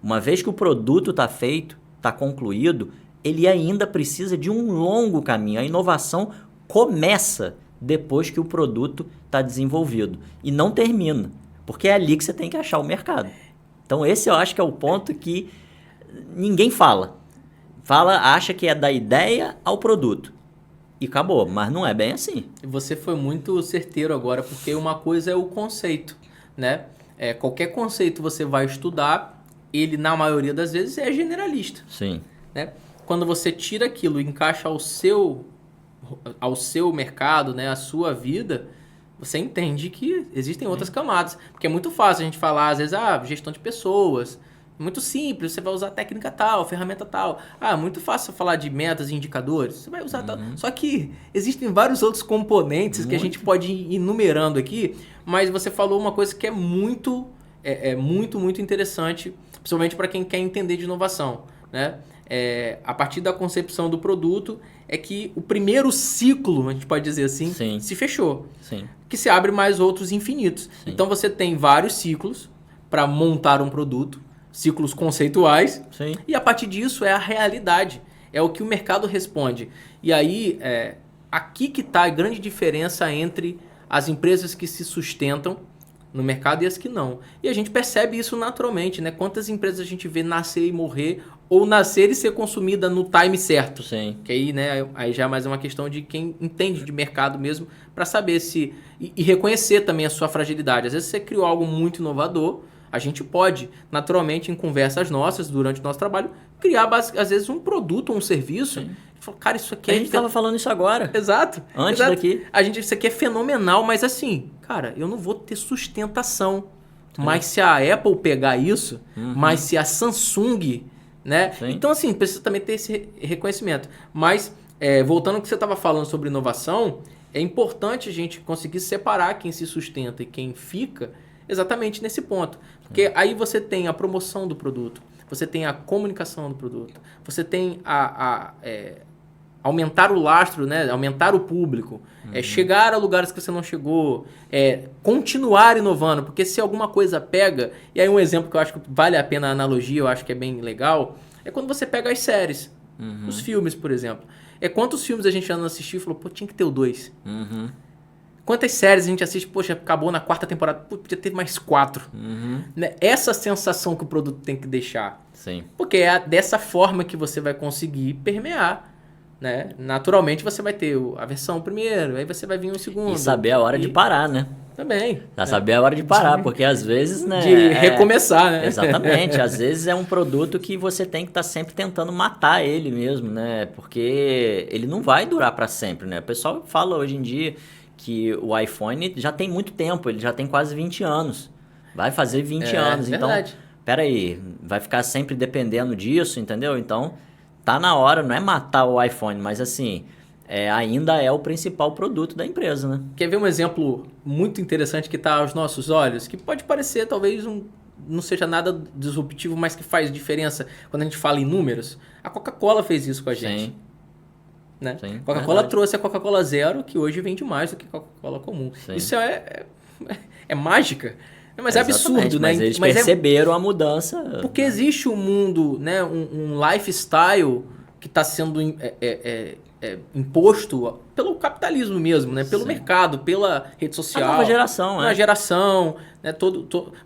Uma vez que o produto está feito, está concluído, ele ainda precisa de um longo caminho. A inovação começa depois que o produto está desenvolvido e não termina, porque é ali que você tem que achar o mercado. Então esse eu acho que é o ponto que ninguém fala. Acha que é da ideia ao produto e acabou, mas não é bem assim. Você foi muito certeiro agora, porque uma coisa é o conceito, né? Qualquer conceito você vai estudar, ele na maioria das vezes é generalista. Sim. Né? Quando você tira aquilo e encaixa ao seu mercado, né, a sua vida, você entende que existem outras camadas. Porque é muito fácil a gente falar, às vezes, gestão de pessoas, Muito simples, você vai usar técnica tal, ferramenta tal. Ah, muito fácil falar de metas e indicadores, você vai usar tal. Só que existem vários outros componentes que a gente pode ir enumerando aqui, mas você falou uma coisa que é muito interessante, principalmente para quem quer entender de inovação, né? A partir da concepção do produto, é que o primeiro ciclo, a gente pode dizer assim, Sim. se fechou. Sim. Que se abre mais outros infinitos. Sim. Então você tem vários ciclos para montar um produto, ciclos conceituais, Sim. e a partir disso é a realidade, é o que o mercado responde. E aí, aqui que está a grande diferença entre as empresas que se sustentam no mercado e as que não. E a gente percebe isso naturalmente, né? Quantas empresas a gente vê nascer e morrer, ou nascer e ser consumida no time certo. Sim. Que aí, né, aí já é mais uma questão de quem entende de mercado mesmo, para saber se... E reconhecer também a sua fragilidade. Às vezes você criou algo muito inovador, a gente pode, naturalmente, em conversas nossas, durante o nosso trabalho, criar, às vezes, um produto ou um serviço. Fala, cara, isso aqui A gente estava falando isso agora. Exato. Antes exato. daqui. Isso aqui é fenomenal, mas assim, cara, eu não vou ter sustentação. Mas se a Apple pegar isso, mas se a Samsung, né? Sim. Então, assim, precisa também ter esse reconhecimento. Mas, voltando ao que você estava falando sobre inovação, é importante a gente conseguir separar quem se sustenta e quem fica exatamente nesse ponto. Porque aí você tem a promoção do produto, você tem a comunicação do produto, você tem aumentar o lastro, né? Aumentar o público, chegar a lugares que você não chegou, continuar inovando, porque se alguma coisa pega, e aí um exemplo que eu acho que vale a pena a analogia, eu acho que é bem legal, é quando você pega as séries, os filmes, por exemplo. Quantos filmes a gente anda assistir e falou, pô, tinha que ter o 2. Quantas séries a gente assiste, poxa, acabou na 4ª temporada, pô, podia ter mais 4. Né? Essa sensação que o produto tem que deixar. Sim. Porque é dessa forma que você vai conseguir permear. Né? Naturalmente você vai ter a versão primeiro, aí você vai vir o segundo. E saber a hora de parar, né? Também. Saber a hora de parar, porque às vezes, né? De recomeçar, né? Exatamente. Às vezes é um produto que você tem que estar sempre tentando matar ele mesmo, né? Porque ele não vai durar para sempre, né? O pessoal fala hoje em dia que o iPhone já tem muito tempo, ele já tem quase 20 anos. Vai fazer 20 anos. Verdade. Então, peraí, vai ficar sempre dependendo disso, entendeu? Então, tá na hora, não é matar o iPhone, mas assim, ainda é o principal produto da empresa, né? Quer ver um exemplo muito interessante que está aos nossos olhos? Que pode parecer talvez não seja nada disruptivo, mas que faz diferença quando a gente fala em números. A Coca-Cola fez isso com a gente. Sim. Né? Sim, Coca-Cola trouxe a Coca-Cola Zero, que hoje vende mais do que a Coca-Cola comum. Sim. Isso é Mas é absurdo, né? Mas eles perceberam a mudança. Porque existe um mundo, né? um lifestyle que está sendo imposto pelo capitalismo mesmo, né? Pelo mercado, pela rede social. A nova geração, a geração, né?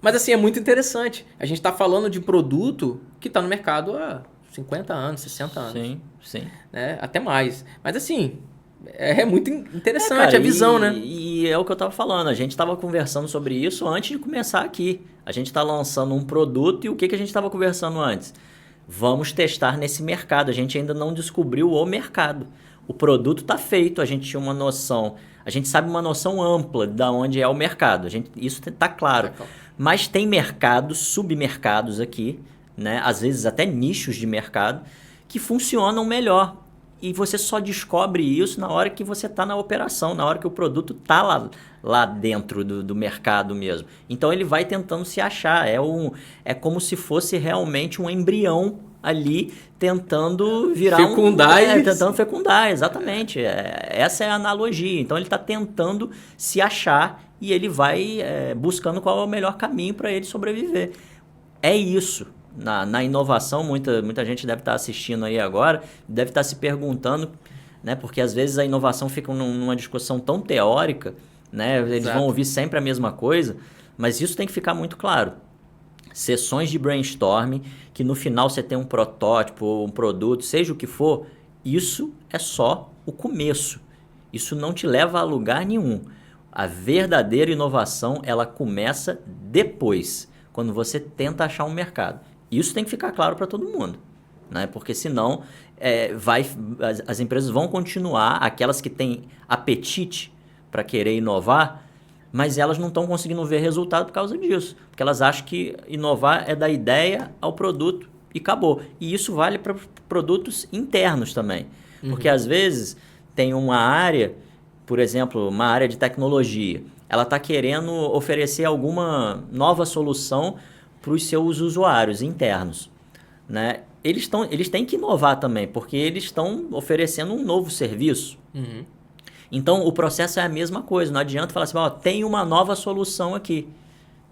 Mas assim, é muito interessante. A gente está falando de produto que está no mercado há 50 anos, 60 anos. Sim. Né? Até mais. Mas assim, é muito interessante cara, a visão, né? E é o que eu tava falando, a gente tava conversando sobre isso antes de começar aqui. A gente tá lançando um produto e o que a gente tava conversando antes? Vamos testar nesse mercado. A gente ainda não descobriu o mercado. O produto tá feito, a gente tinha uma noção, a gente sabe uma noção ampla de onde é o mercado. Isso tá claro. Mas tem mercados, submercados aqui, né? Às vezes até nichos de mercado, que funcionam melhor. E você só descobre isso na hora que você está na operação, na hora que o produto está lá dentro do mercado mesmo. Então ele vai tentando se achar. É como se fosse realmente um embrião ali tentando virar tentando fecundar, exatamente. Essa é a analogia. Então ele está tentando se achar e ele vai buscando qual é o melhor caminho para ele sobreviver. É isso. Na inovação, muita gente deve estar assistindo aí agora, deve estar se perguntando, né? Porque às vezes a inovação fica numa discussão tão teórica, né? Eles vão ouvir sempre a mesma coisa, mas isso tem que ficar muito claro. Sessões de brainstorming, que no final você tem um protótipo, um produto, seja o que for, isso é só o começo. Isso não te leva a lugar nenhum. A verdadeira inovação, ela começa depois, quando você tenta achar um mercado. Isso tem que ficar claro para todo mundo, né? Porque senão as empresas vão continuar, aquelas que têm apetite para querer inovar, mas elas não estão conseguindo ver resultado por causa disso. Porque elas acham que inovar é da ideia ao produto e acabou. E isso vale para produtos internos também. Porque às vezes tem uma área, por exemplo, uma área de tecnologia, ela está querendo oferecer alguma nova solução para os seus usuários internos, né? Eles têm que inovar também, porque eles estão oferecendo um novo serviço. Então, o processo é a mesma coisa. Não adianta falar assim, tem uma nova solução aqui.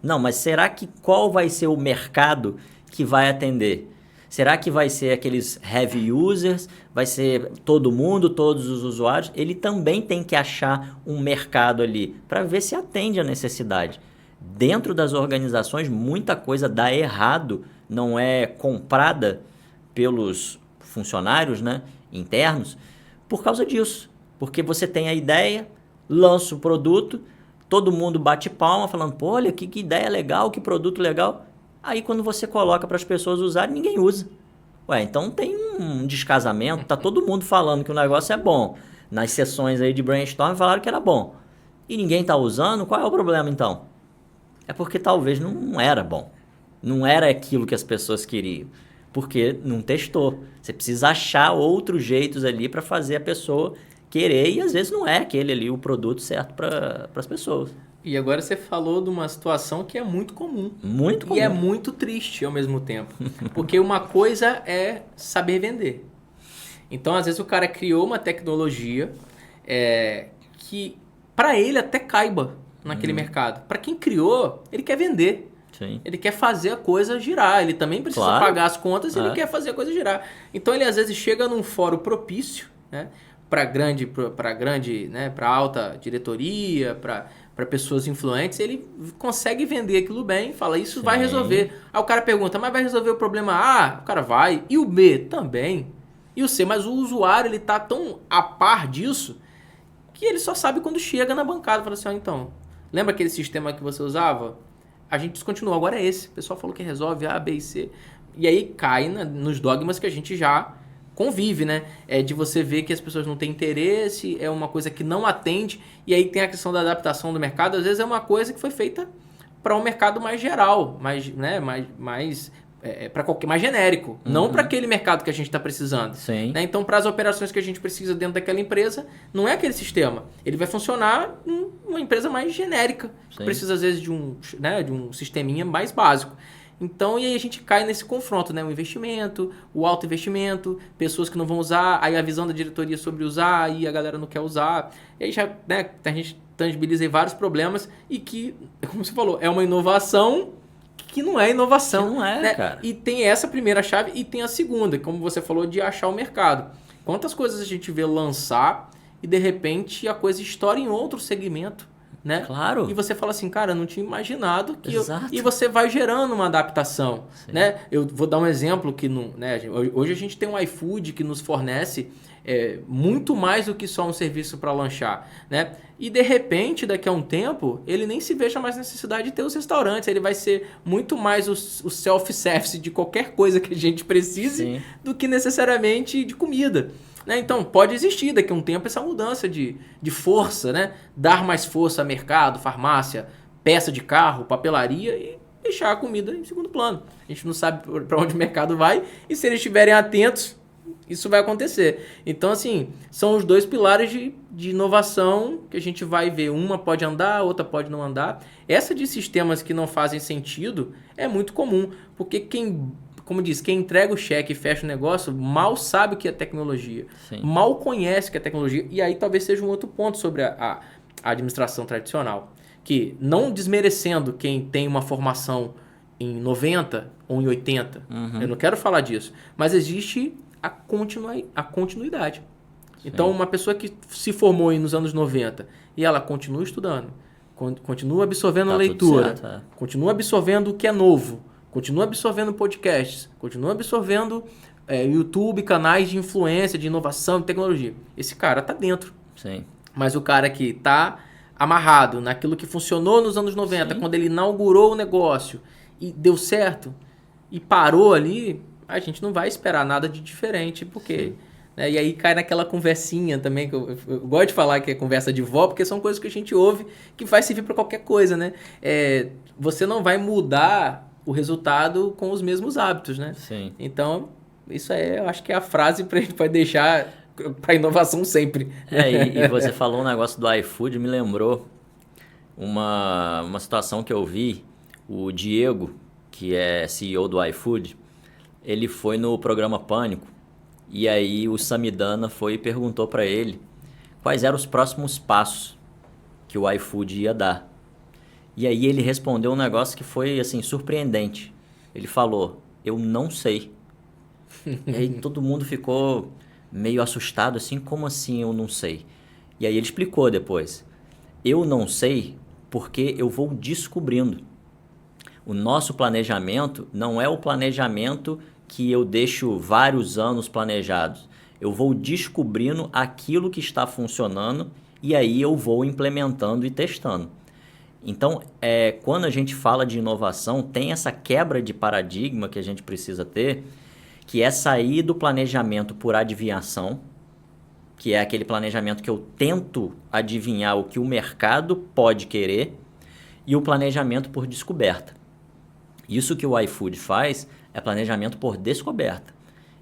Não, mas será que qual vai ser o mercado que vai atender? Será que vai ser aqueles heavy users? Vai ser todo mundo, todos os usuários? Ele também tem que achar um mercado ali para ver se atende a necessidade. Dentro das organizações, muita coisa dá errado, não é comprada pelos funcionários, né, internos, por causa disso. Porque você tem a ideia, lança o produto, todo mundo bate palma falando, pô, olha que ideia legal, que produto legal. Aí quando você coloca para as pessoas usarem, ninguém usa. Ué, então tem um descasamento, tá todo mundo falando que o negócio é bom. Nas sessões aí de brainstorm falaram que era bom. E ninguém tá usando, qual é o problema então? É porque talvez não era bom. Não era aquilo que as pessoas queriam. Porque não testou. Você precisa achar outros jeitos ali para fazer a pessoa querer. E às vezes não é aquele ali o produto certo para as pessoas. E agora você falou de uma situação que é muito comum. Muito comum. E é muito triste ao mesmo tempo. Porque uma coisa é saber vender. Então, às vezes, o cara criou uma tecnologia que para ele até caiba naquele mercado. Para quem criou, ele quer vender. Sim. Ele quer fazer a coisa girar. Ele também precisa pagar as contas e ele quer fazer a coisa girar. Então, ele às vezes chega num fórum propício, né, para alta diretoria, para pessoas influentes, ele consegue vender aquilo bem, fala, isso vai resolver. Aí o cara pergunta, mas vai resolver o problema A? O cara vai. E o B? Também. E o C? Mas o usuário, ele tá tão a par disso, que ele só sabe quando chega na bancada. Fala assim, então, lembra aquele sistema que você usava? A gente descontinuou, agora é esse. O pessoal falou que resolve A, B e C. E aí cai nos dogmas que a gente já convive, né? É de você ver que as pessoas não têm interesse, é uma coisa que não atende, e aí tem a questão da adaptação do mercado. Às vezes é uma coisa que foi feita para um mercado mais geral, mais genérico, não para aquele mercado que a gente está precisando. Sim. Né? Então, para as operações que a gente precisa dentro daquela empresa, não é aquele sistema. Ele vai funcionar em uma empresa mais genérica, que precisa às vezes de um sisteminha mais básico. Então, e aí a gente cai nesse confronto, né? O investimento, o alto investimento, pessoas que não vão usar, aí a visão da diretoria sobre usar, aí a galera não quer usar. E aí já, né, a gente tangibiliza vários problemas e que, como você falou, é uma inovação que não é inovação. Que não é, né? cara. E tem essa primeira chave e tem a segunda, como você falou, de achar o mercado. Quantas coisas a gente vê lançar e, de repente, a coisa estoura em outro segmento, né? Claro. E você fala assim, cara, eu não tinha imaginado que Exato. E você vai gerando uma adaptação, né? Eu vou dar um exemplo que não, né, hoje a gente tem um iFood que nos fornece muito mais do que só um serviço para lanchar, né? E de repente, daqui a um tempo, ele nem se veja mais necessidade de ter os restaurantes, ele vai ser muito mais o self-service de qualquer coisa que a gente precise do que necessariamente de comida. Né? Então, pode existir daqui a um tempo essa mudança de força, né? Dar mais força a mercado, farmácia, peça de carro, papelaria e deixar a comida em segundo plano. A gente não sabe para onde o mercado vai e se eles estiverem atentos, isso vai acontecer. Então, assim, são os dois pilares de inovação que a gente vai ver. Uma pode andar, outra pode não andar. Essa de sistemas que não fazem sentido é muito comum, porque como diz, quem entrega o cheque e fecha o negócio mal sabe o que é tecnologia. Sim. Mal conhece o que é tecnologia. E aí talvez seja um outro ponto sobre a administração tradicional. Que não desmerecendo quem tem uma formação em 90 ou em 80. Eu não quero falar disso. Mas existe a continuidade. Sim. Então, uma pessoa que se formou nos anos 90 e ela continua estudando, continua absorvendo a leitura, certo, continua absorvendo o que é novo, continua absorvendo podcasts, continua absorvendo YouTube, canais de influência, de inovação, de tecnologia. Esse cara tá dentro. Sim. Mas o cara que tá amarrado naquilo que funcionou nos anos 90, quando ele inaugurou o negócio e deu certo e parou ali, a gente não vai esperar nada de diferente, porque né? E aí cai naquela conversinha também, que eu gosto de falar que é conversa de vó, porque são coisas que a gente ouve que vai servir para qualquer coisa, né? Você não vai mudar o resultado com os mesmos hábitos, né? Sim. Então, isso aí eu acho que é a frase para a gente vai deixar para inovação sempre. E você falou um negócio do iFood, me lembrou uma situação que eu vi. O Diego, que é CEO do iFood, ele foi no programa Pânico e aí o Samidana foi e perguntou para ele quais eram os próximos passos que o iFood ia dar. E aí ele respondeu um negócio que foi assim surpreendente. Ele falou: "Eu não sei". E aí todo mundo ficou meio assustado assim, como assim eu não sei? E aí ele explicou depois: "Eu não sei porque eu vou descobrindo. O nosso planejamento não é o planejamento que eu deixo vários anos planejados. Eu vou descobrindo aquilo que está funcionando e aí eu vou implementando e testando". Então, quando a gente fala de inovação, tem essa quebra de paradigma que a gente precisa ter, que é sair do planejamento por adivinhação, que é aquele planejamento que eu tento adivinhar o que o mercado pode querer, e o planejamento por descoberta. Isso que o iFood faz é planejamento por descoberta.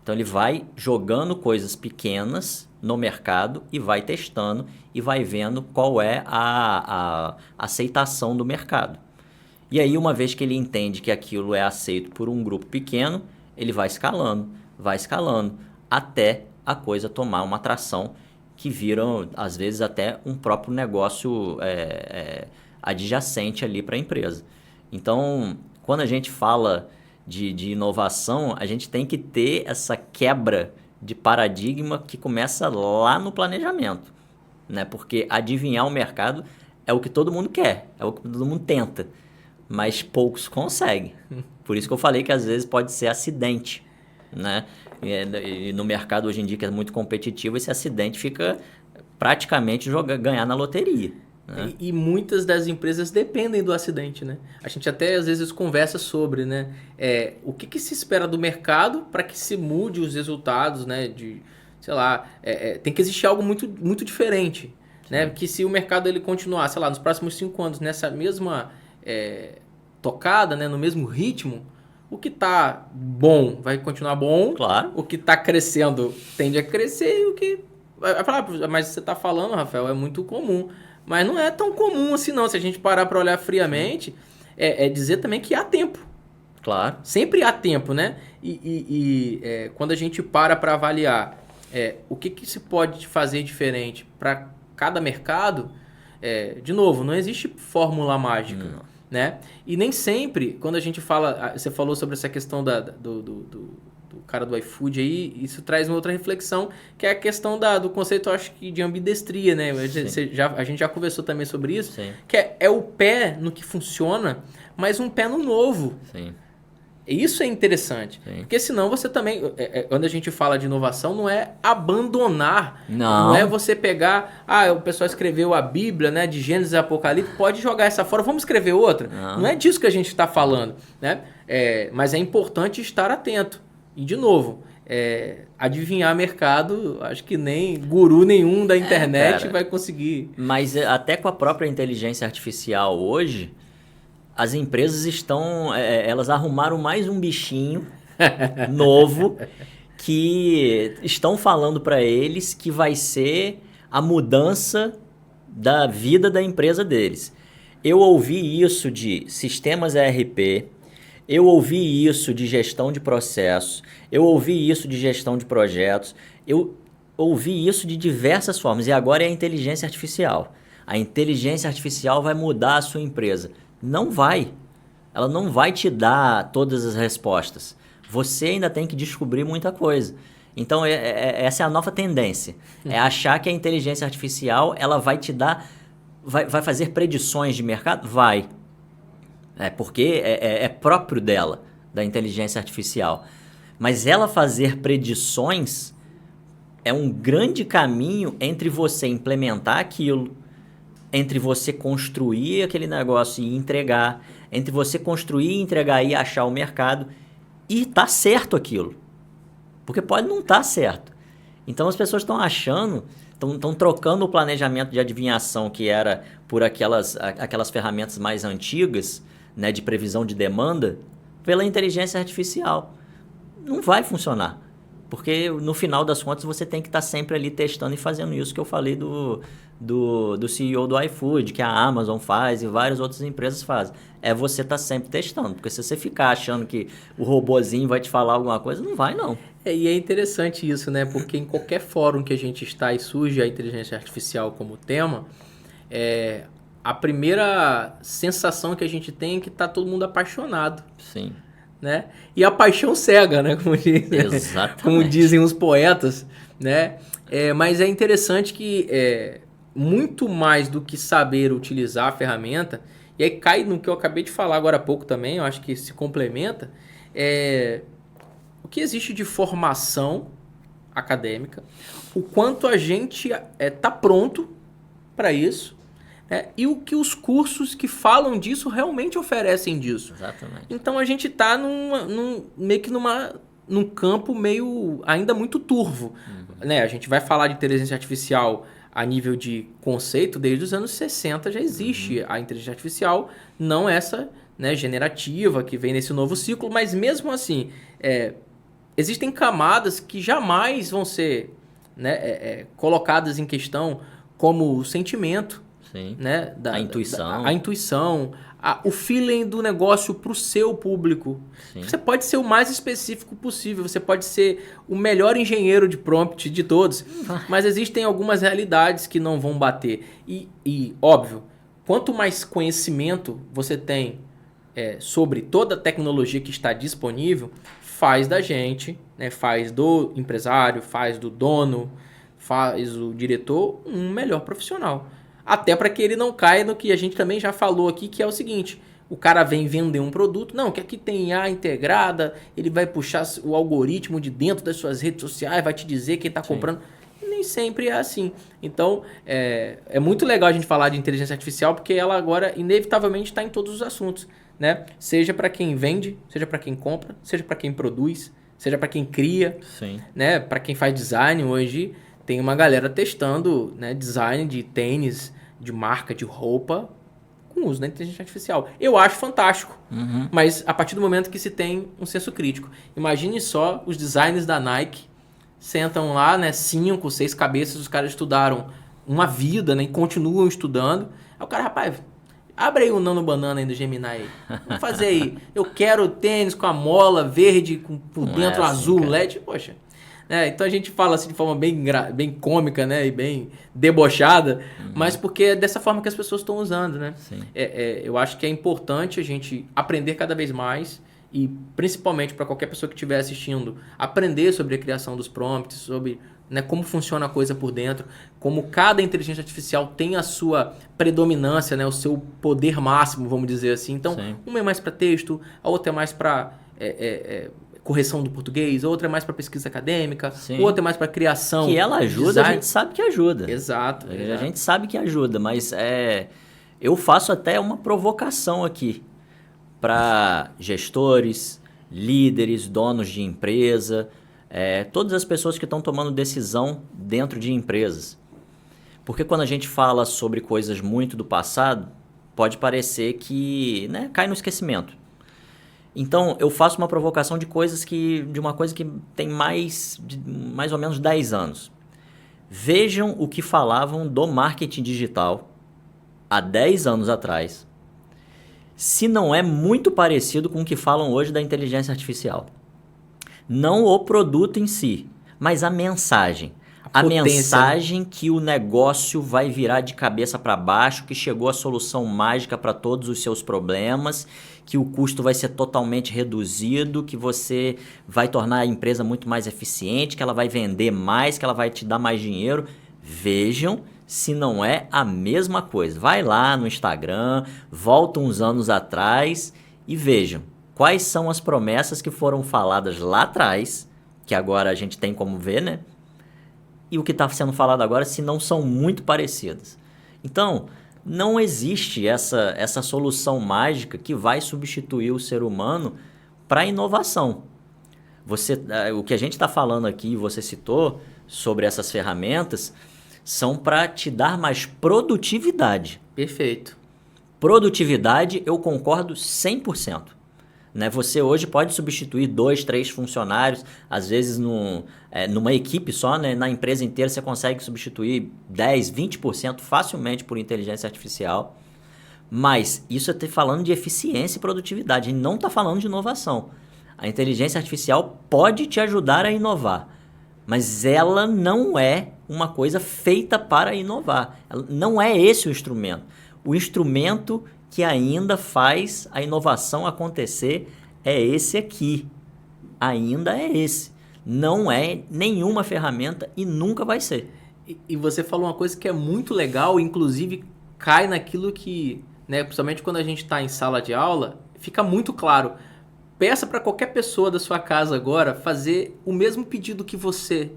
Então ele vai jogando coisas pequenas no mercado e vai testando e vai vendo qual é a aceitação do mercado. E aí, uma vez que ele entende que aquilo é aceito por um grupo pequeno, ele vai escalando, até a coisa tomar uma atração que vira, às vezes, até um próprio negócio adjacente ali para a empresa. Então, quando a gente fala de inovação, a gente tem que ter essa quebra de paradigma que começa lá no planejamento, né? Porque adivinhar o mercado é o que todo mundo quer, é o que todo mundo tenta, mas poucos conseguem. Por isso que eu falei que às vezes pode ser acidente, né? E no mercado hoje em dia, que é muito competitivo, esse acidente fica praticamente ganhar na loteria. Né? E muitas das empresas dependem do acidente, né? A gente até às vezes conversa sobre, né? O que se espera do mercado para que se mude os resultados, né? Sei lá, tem que existir algo muito, muito diferente, né? Que se o mercado ele continuar, sei lá, nos próximos 5 anos nessa mesma tocada, né? No mesmo ritmo, o que tá bom vai continuar bom. Claro. O que tá crescendo tende a crescer e o que... Vai falar, mas você tá falando, Rafael, é muito comum. Mas não é tão comum assim não. Se a gente parar para olhar friamente, é dizer também que há tempo. Claro. Sempre há tempo, né? Quando a gente para avaliar o que se pode fazer diferente para cada mercado, de novo, não existe fórmula mágica. Né? E nem sempre, quando a gente fala... Você falou sobre essa questão do cara do iFood aí, isso traz uma outra reflexão, que é a questão do conceito, eu acho que, de ambidestria, né? A gente já conversou também sobre isso. Sim. Que é o pé no que funciona, mas um pé no novo. Sim. Isso é interessante. Sim. Porque senão você também... quando a gente fala de inovação, não é abandonar. Não é você pegar... o pessoal escreveu a Bíblia, né? De Gênesis e Apocalipse. Pode jogar essa fora. Vamos escrever outra? Não é disso que a gente está falando. Né? Mas é importante estar atento. E, de novo, adivinhar mercado, acho que nem guru nenhum da internet vai conseguir. Mas até com a própria inteligência artificial hoje, as empresas elas arrumaram mais um bichinho novo que estão falando para eles que vai ser a mudança da vida da empresa deles. Eu ouvi isso de sistemas ERP, eu ouvi isso de gestão de processos, eu ouvi isso de gestão de projetos, eu ouvi isso de diversas formas e agora é a inteligência artificial. A inteligência artificial vai mudar a sua empresa. Não vai. Ela não vai te dar todas as respostas. Você ainda tem que descobrir muita coisa. Então, essa é a nova tendência. É achar que a inteligência artificial ela vai te dar... Vai fazer predições de mercado? Vai. Porque é próprio dela, da inteligência artificial. Mas ela fazer predições é um grande caminho entre você implementar aquilo, entre você construir aquele negócio e entregar, entre você construir, entregar e achar o mercado, e tá certo aquilo. Porque pode não estar certo. Então as pessoas estão achando, estão trocando o planejamento de adivinhação que era por aquelas ferramentas mais antigas, né, de previsão de demanda, pela inteligência artificial. Não vai funcionar. Porque no final das contas você tem que estar sempre ali testando e fazendo isso que eu falei do CEO do iFood, que a Amazon faz e várias outras empresas fazem. É você estar sempre testando. Porque se você ficar achando que o robozinho vai te falar alguma coisa, não vai não. E é interessante isso, né? Porque em qualquer fórum que a gente está e surge a inteligência artificial como tema, a primeira sensação que a gente tem é que está todo mundo apaixonado. Sim. Né? E a paixão cega, né? Exatamente. Como dizem os poetas, né? Mas é interessante que muito mais do que saber utilizar a ferramenta, e aí cai no que eu acabei de falar agora há pouco também, eu acho que se complementa, o que existe de formação acadêmica, o quanto a gente está pronto para isso, e o que os cursos que falam disso realmente oferecem disso. Exatamente. Então a gente está meio que num campo meio ainda muito turvo. Né? A gente vai falar de inteligência artificial a nível de conceito, desde os anos 60 já existe a inteligência artificial, não essa, né, generativa que vem nesse novo ciclo, mas mesmo assim, existem camadas que jamais vão ser, né, colocadas em questão, como o sentimento. Sim. Né? A intuição. A intuição, o feeling do negócio para o seu público. Sim. Você pode ser o mais específico possível, você pode ser o melhor engenheiro de prompt de todos, mas existem algumas realidades que não vão bater. E óbvio, quanto mais conhecimento você tem sobre toda a tecnologia que está disponível, faz da gente, né, faz do empresário, faz do dono, faz o diretor um melhor profissional. Até para que ele não caia no que a gente também já falou aqui, que é o seguinte: o cara vem vender um produto, não, que aqui tem IA integrada, ele vai puxar o algoritmo de dentro das suas redes sociais, vai te dizer quem está comprando. E nem sempre é assim. Então, é muito legal a gente falar de inteligência artificial, porque ela agora, inevitavelmente, está em todos os assuntos. Né? Seja para quem vende, seja para quem compra, seja para quem produz, seja para quem cria, né? Para quem faz design hoje. Tem uma galera testando, né, design de tênis, de marca, de roupa, com uso da inteligência artificial. Eu acho fantástico, mas a partir do momento que se tem um senso crítico. Imagine só os designers da Nike sentam lá, né, 5, 6 cabeças, os caras estudaram uma vida, né, e continuam estudando. Aí o cara, rapaz, abre aí o Nano Banana aí do Gemini aí. Vamos fazer aí. Eu quero tênis com a mola verde, por dentro azul, cara. LED. Poxa... então a gente fala assim de forma bem cômica, né, e bem debochada, mas porque é dessa forma que as pessoas estão usando, né? Eu acho que é importante a gente aprender cada vez mais e principalmente para qualquer pessoa que estiver assistindo, aprender sobre a criação dos prompts, sobre, né, como funciona a coisa por dentro, como cada inteligência artificial tem a sua predominância, né, o seu poder máximo, vamos dizer assim. Então, uma é mais para texto, a outra é mais para... correção do português, outra é mais para pesquisa acadêmica, outra é mais para criação. Que ela ajuda, design. A gente sabe que ajuda. Exato. A gente sabe que ajuda, mas eu faço até uma provocação aqui para gestores, líderes, donos de empresa, todas as pessoas que estão tomando decisão dentro de empresas. Porque quando a gente fala sobre coisas muito do passado, pode parecer que, né, cai no esquecimento. Então, eu faço uma provocação de uma coisa que tem mais ou menos 10 anos. Vejam o que falavam do marketing digital há 10 anos atrás, se não é muito parecido com o que falam hoje da inteligência artificial. Não o produto em si, mas a mensagem. A mensagem que o negócio vai virar de cabeça para baixo, que chegou a solução mágica para todos os seus problemas, que o custo vai ser totalmente reduzido, que você vai tornar a empresa muito mais eficiente, que ela vai vender mais, que ela vai te dar mais dinheiro. Vejam se não é a mesma coisa. Vai lá no Instagram, volta uns anos atrás e vejam quais são as promessas que foram faladas lá atrás, que agora a gente tem como ver, né? E o que está sendo falado agora, se não são muito parecidas. Então, não existe essa solução mágica que vai substituir o ser humano para a inovação. O que a gente está falando aqui, você citou, sobre essas ferramentas são para te dar mais produtividade. Perfeito. Produtividade, eu concordo 100%. Né? Você hoje pode substituir 2, 3 funcionários, às vezes numa equipe só, né? Na empresa inteira você consegue substituir 10, 20% facilmente por inteligência artificial. Mas isso é falando de eficiência e produtividade, e não está falando de inovação. A inteligência artificial pode te ajudar a inovar, mas ela não é uma coisa feita para inovar. Não é esse o instrumento. O instrumento que ainda faz a inovação acontecer é esse aqui. Ainda é esse. Não é nenhuma ferramenta e nunca vai ser. E você falou uma coisa que é muito legal, inclusive cai naquilo que, né, principalmente quando a gente está em sala de aula, fica muito claro. Peça para qualquer pessoa da sua casa agora fazer o mesmo pedido que você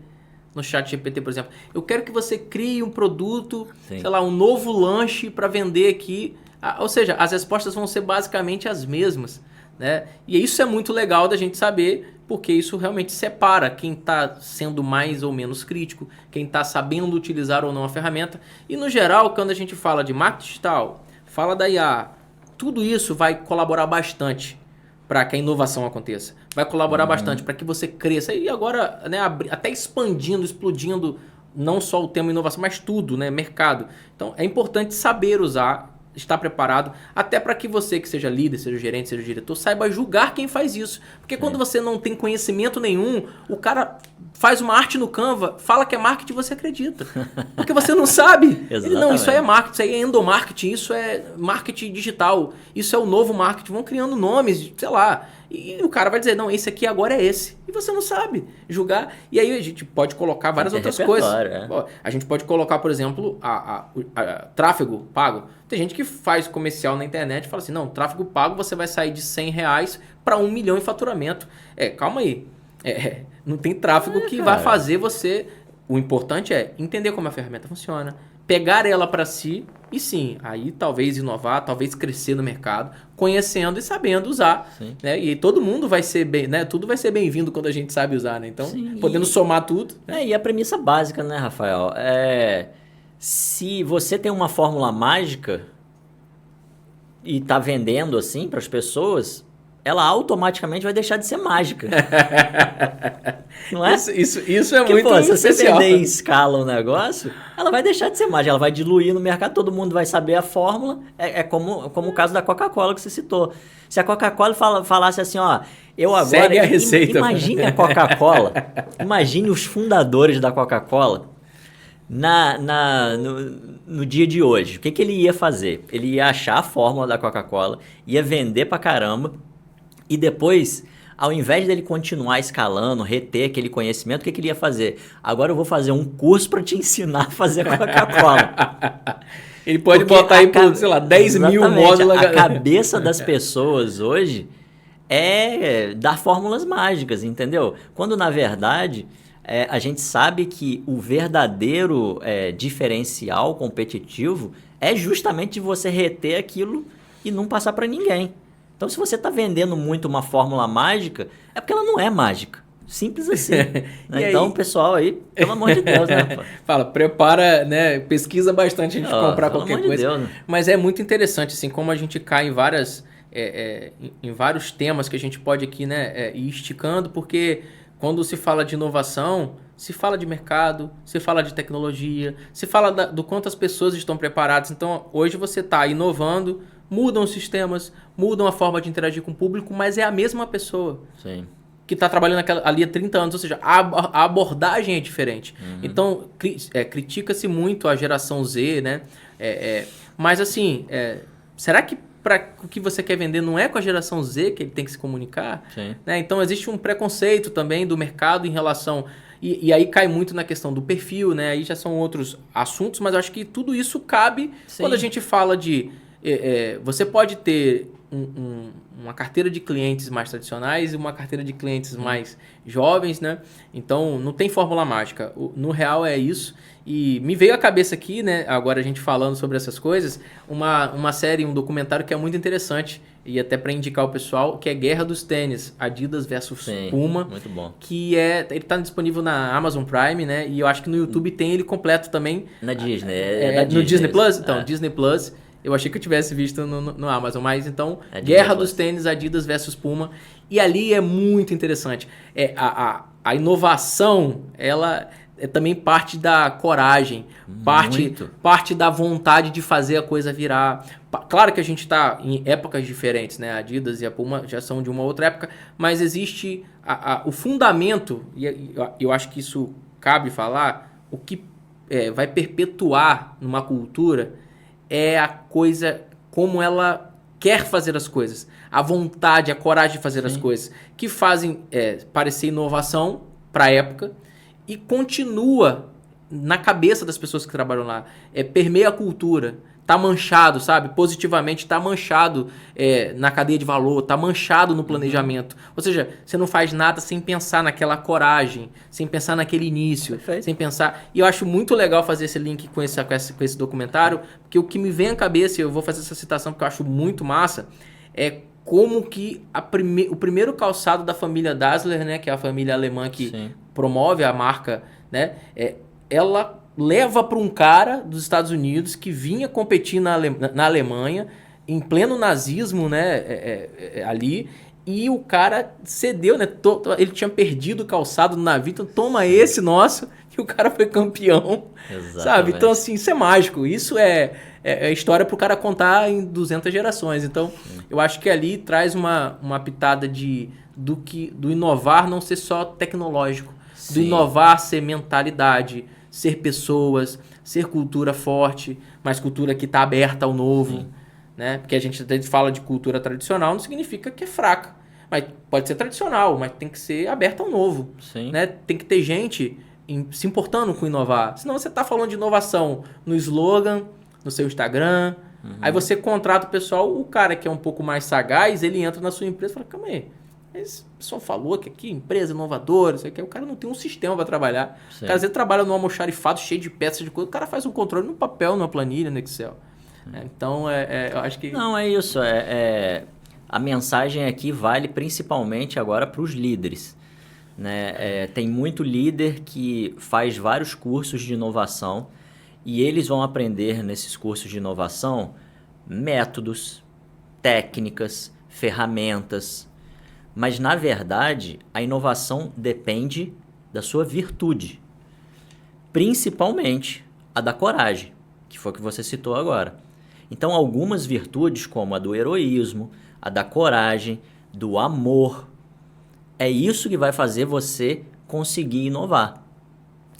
no ChatGPT, por exemplo. Eu quero que você crie um produto, Sim. sei lá, um novo lanche para vender aqui. Ou seja, as respostas vão ser basicamente as mesmas, né? E isso é muito legal da gente saber, porque isso realmente separa quem está sendo mais ou menos crítico, quem está sabendo utilizar ou não a ferramenta. E no geral, quando a gente fala de marketing digital, fala da IA, tudo isso vai colaborar bastante para que a inovação aconteça. Vai colaborar bastante para que você cresça. E agora, né, até expandindo, explodindo, não só o tema inovação, mas tudo, né, mercado. Então, é importante saber usar, estar preparado, até para que você, que seja líder, seja gerente, seja diretor, saiba julgar quem faz isso. Porque quando você não tem conhecimento nenhum, o cara faz uma arte no Canva, fala que é marketing e você acredita. Porque você não sabe. Ele, não, isso aí é marketing, isso aí é endomarketing, isso é marketing digital, isso é o novo marketing. Vão criando nomes, sei lá. E o cara vai dizer, não, esse aqui agora é esse. E você não sabe julgar. E aí a gente pode colocar várias outras coisas. A gente pode colocar, por exemplo, a tráfego pago. Tem gente que faz comercial na internet e fala assim, não, tráfego pago você vai sair de R$100 para 1 milhão em faturamento. Calma aí. Não tem tráfego que vai fazer você... O importante é entender como a ferramenta funciona, pegar ela para si e sim, aí talvez inovar, talvez crescer no mercado, conhecendo e sabendo usar. Né? E todo mundo vai ser bem, né? Tudo vai ser bem-vindo quando a gente sabe usar, né? Então, podendo somar tudo. E a premissa básica, né, Rafael? Se você tem uma fórmula mágica e está vendendo assim para as pessoas, ela automaticamente vai deixar de ser mágica. Não é? Isso é muito se você especial. vender em escala o negócio, ela vai deixar de ser mágica. Ela vai diluir no mercado, todo mundo vai saber a fórmula. Como o caso da Coca-Cola que você citou. Se a Coca-Cola falasse assim, ó, eu agora... Segue a receita. Imagine a Coca-Cola, imagine os fundadores da Coca-Cola no dia de hoje. O que ele ia fazer? Ele ia achar a fórmula da Coca-Cola, ia vender pra caramba, e depois, ao invés dele continuar escalando, reter aquele conhecimento, o que ele ia fazer? Agora eu vou fazer um curso para te ensinar a fazer Coca-Cola. Ele pode botar aí por, sei lá, 10 mil módulos. A cabeça das pessoas hoje é dar fórmulas mágicas, entendeu? Quando, na verdade, a gente sabe que o verdadeiro diferencial competitivo é justamente você reter aquilo e não passar para ninguém. Então, se você está vendendo muito uma fórmula mágica, é porque ela não é mágica. Simples assim. Então, pessoal aí, pelo amor de Deus, né? Fala, prepara, né? Pesquisa bastante antes de comprar qualquer coisa. Deus, né? Mas é muito interessante, assim, como a gente cai em vários temas que a gente pode aqui, né, ir esticando, porque quando se fala de inovação, se fala de mercado, se fala de tecnologia, se fala do quanto as pessoas estão preparadas. Então, hoje você está inovando, mudam os sistemas, mudam a forma de interagir com o público, mas é a mesma pessoa. Sim. Que está trabalhando ali há 30 anos, ou seja, a abordagem é diferente. Então, critica-se muito a geração Z, né? Mas assim, será que para o que você quer vender não é com a geração Z que ele tem que se comunicar? Sim. Né? Então, existe um preconceito também do mercado em relação... E aí cai muito na questão do perfil, né? Aí já são outros assuntos, mas eu acho que tudo isso cabe quando a gente fala de... você pode ter uma carteira de clientes mais tradicionais e uma carteira de clientes mais jovens, né? Então, não tem fórmula mágica. No real é isso. E me veio à cabeça aqui, né? Agora a gente falando sobre essas coisas, uma série, um documentário que é muito interessante, e até para indicar o pessoal, que é Guerra dos Tênis, Adidas versus Sim, Puma. muito bom. Ele tá disponível na Amazon Prime, né? E eu acho que no YouTube tem ele completo também. Na Disney, da No Disney. Disney Plus? Então, É. Disney Plus. Eu achei que eu tivesse visto no Amazon, mas então, É Disney Guerra Plus. dos Tênis, Adidas versus Puma. E ali é muito interessante. A inovação, ela é também parte da coragem, Muito. parte da vontade de fazer a coisa virar. Claro que a gente está em épocas diferentes, né? A Adidas e a Puma já são de uma outra época, mas existe o fundamento, e eu acho que isso cabe falar, o que vai perpetuar numa cultura é a coisa como ela quer fazer as coisas, a vontade, a coragem de fazer as coisas, que fazem parecer inovação para a época e continua na cabeça das pessoas que trabalham lá, permeia a cultura, tá manchado, sabe? Positivamente tá manchado na cadeia de valor, tá manchado no planejamento. Ou seja, você não faz nada sem pensar naquela coragem, sem pensar naquele início, Perfeito. sem pensar. E eu acho muito legal fazer esse link com esse documentário, porque o que me vem à cabeça, e eu vou fazer essa citação porque eu acho muito massa, é como que o primeiro calçado da família Dassler, né, que é a família alemã que Sim. promove a marca, né, ela leva para um cara dos Estados Unidos que vinha competir na Alemanha, em pleno nazismo, né, ali, e o cara cedeu, né, ele tinha perdido o calçado no navio, então toma esse nosso, e o cara foi campeão, Exatamente. sabe? Então, assim, isso é mágico, isso é história para o cara contar em 200 gerações, então eu acho que ali traz uma pitada do inovar não ser só tecnológico, do Sim. inovar ser mentalidade, ser pessoas, ser cultura forte, mas cultura que está aberta ao novo, né? Porque a gente até fala de cultura tradicional, não significa que é fraca, mas pode ser tradicional, mas tem que ser aberta ao novo, Sim. né? Tem que ter gente se importando com inovar, senão você está falando de inovação no slogan, no seu Instagram, aí você contrata o pessoal, o cara que é um pouco mais sagaz, ele entra na sua empresa e fala, calma aí, mas o pessoal falou que aqui, empresa inovadora, isso aqui, o cara não tem um sistema para trabalhar. Sim. O cara às vezes trabalha num almoxarifado cheio de peças de coisa, o cara faz um controle no papel, numa planilha, no Excel. Então, eu acho que... Não, é isso. A mensagem aqui vale principalmente agora para os líderes, né? Tem muito líder que faz vários cursos de inovação e eles vão aprender nesses cursos de inovação métodos, técnicas, ferramentas. Mas, na verdade, a inovação depende da sua virtude. Principalmente a da coragem, que foi o que você citou agora. Então, algumas virtudes, como a do heroísmo, a da coragem, do amor, é isso que vai fazer você conseguir inovar.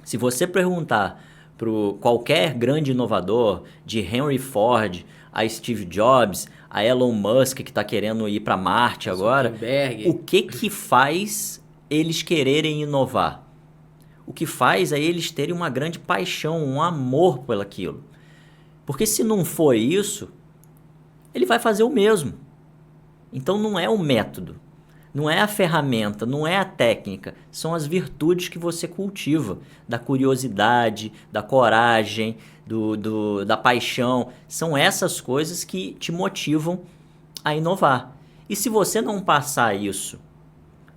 Se você perguntar para qualquer grande inovador, de Henry Ford a Steve Jobs, a Elon Musk que está querendo ir para Marte agora, Zuckerberg. o que faz eles quererem inovar? O que faz é eles terem uma grande paixão, um amor por aquilo. Porque se não for isso, ele vai fazer o mesmo. Então não é o método, não é a ferramenta, não é a técnica, são as virtudes que você cultiva, da curiosidade, da coragem, da paixão. São essas coisas que te motivam a inovar. E se você não passar isso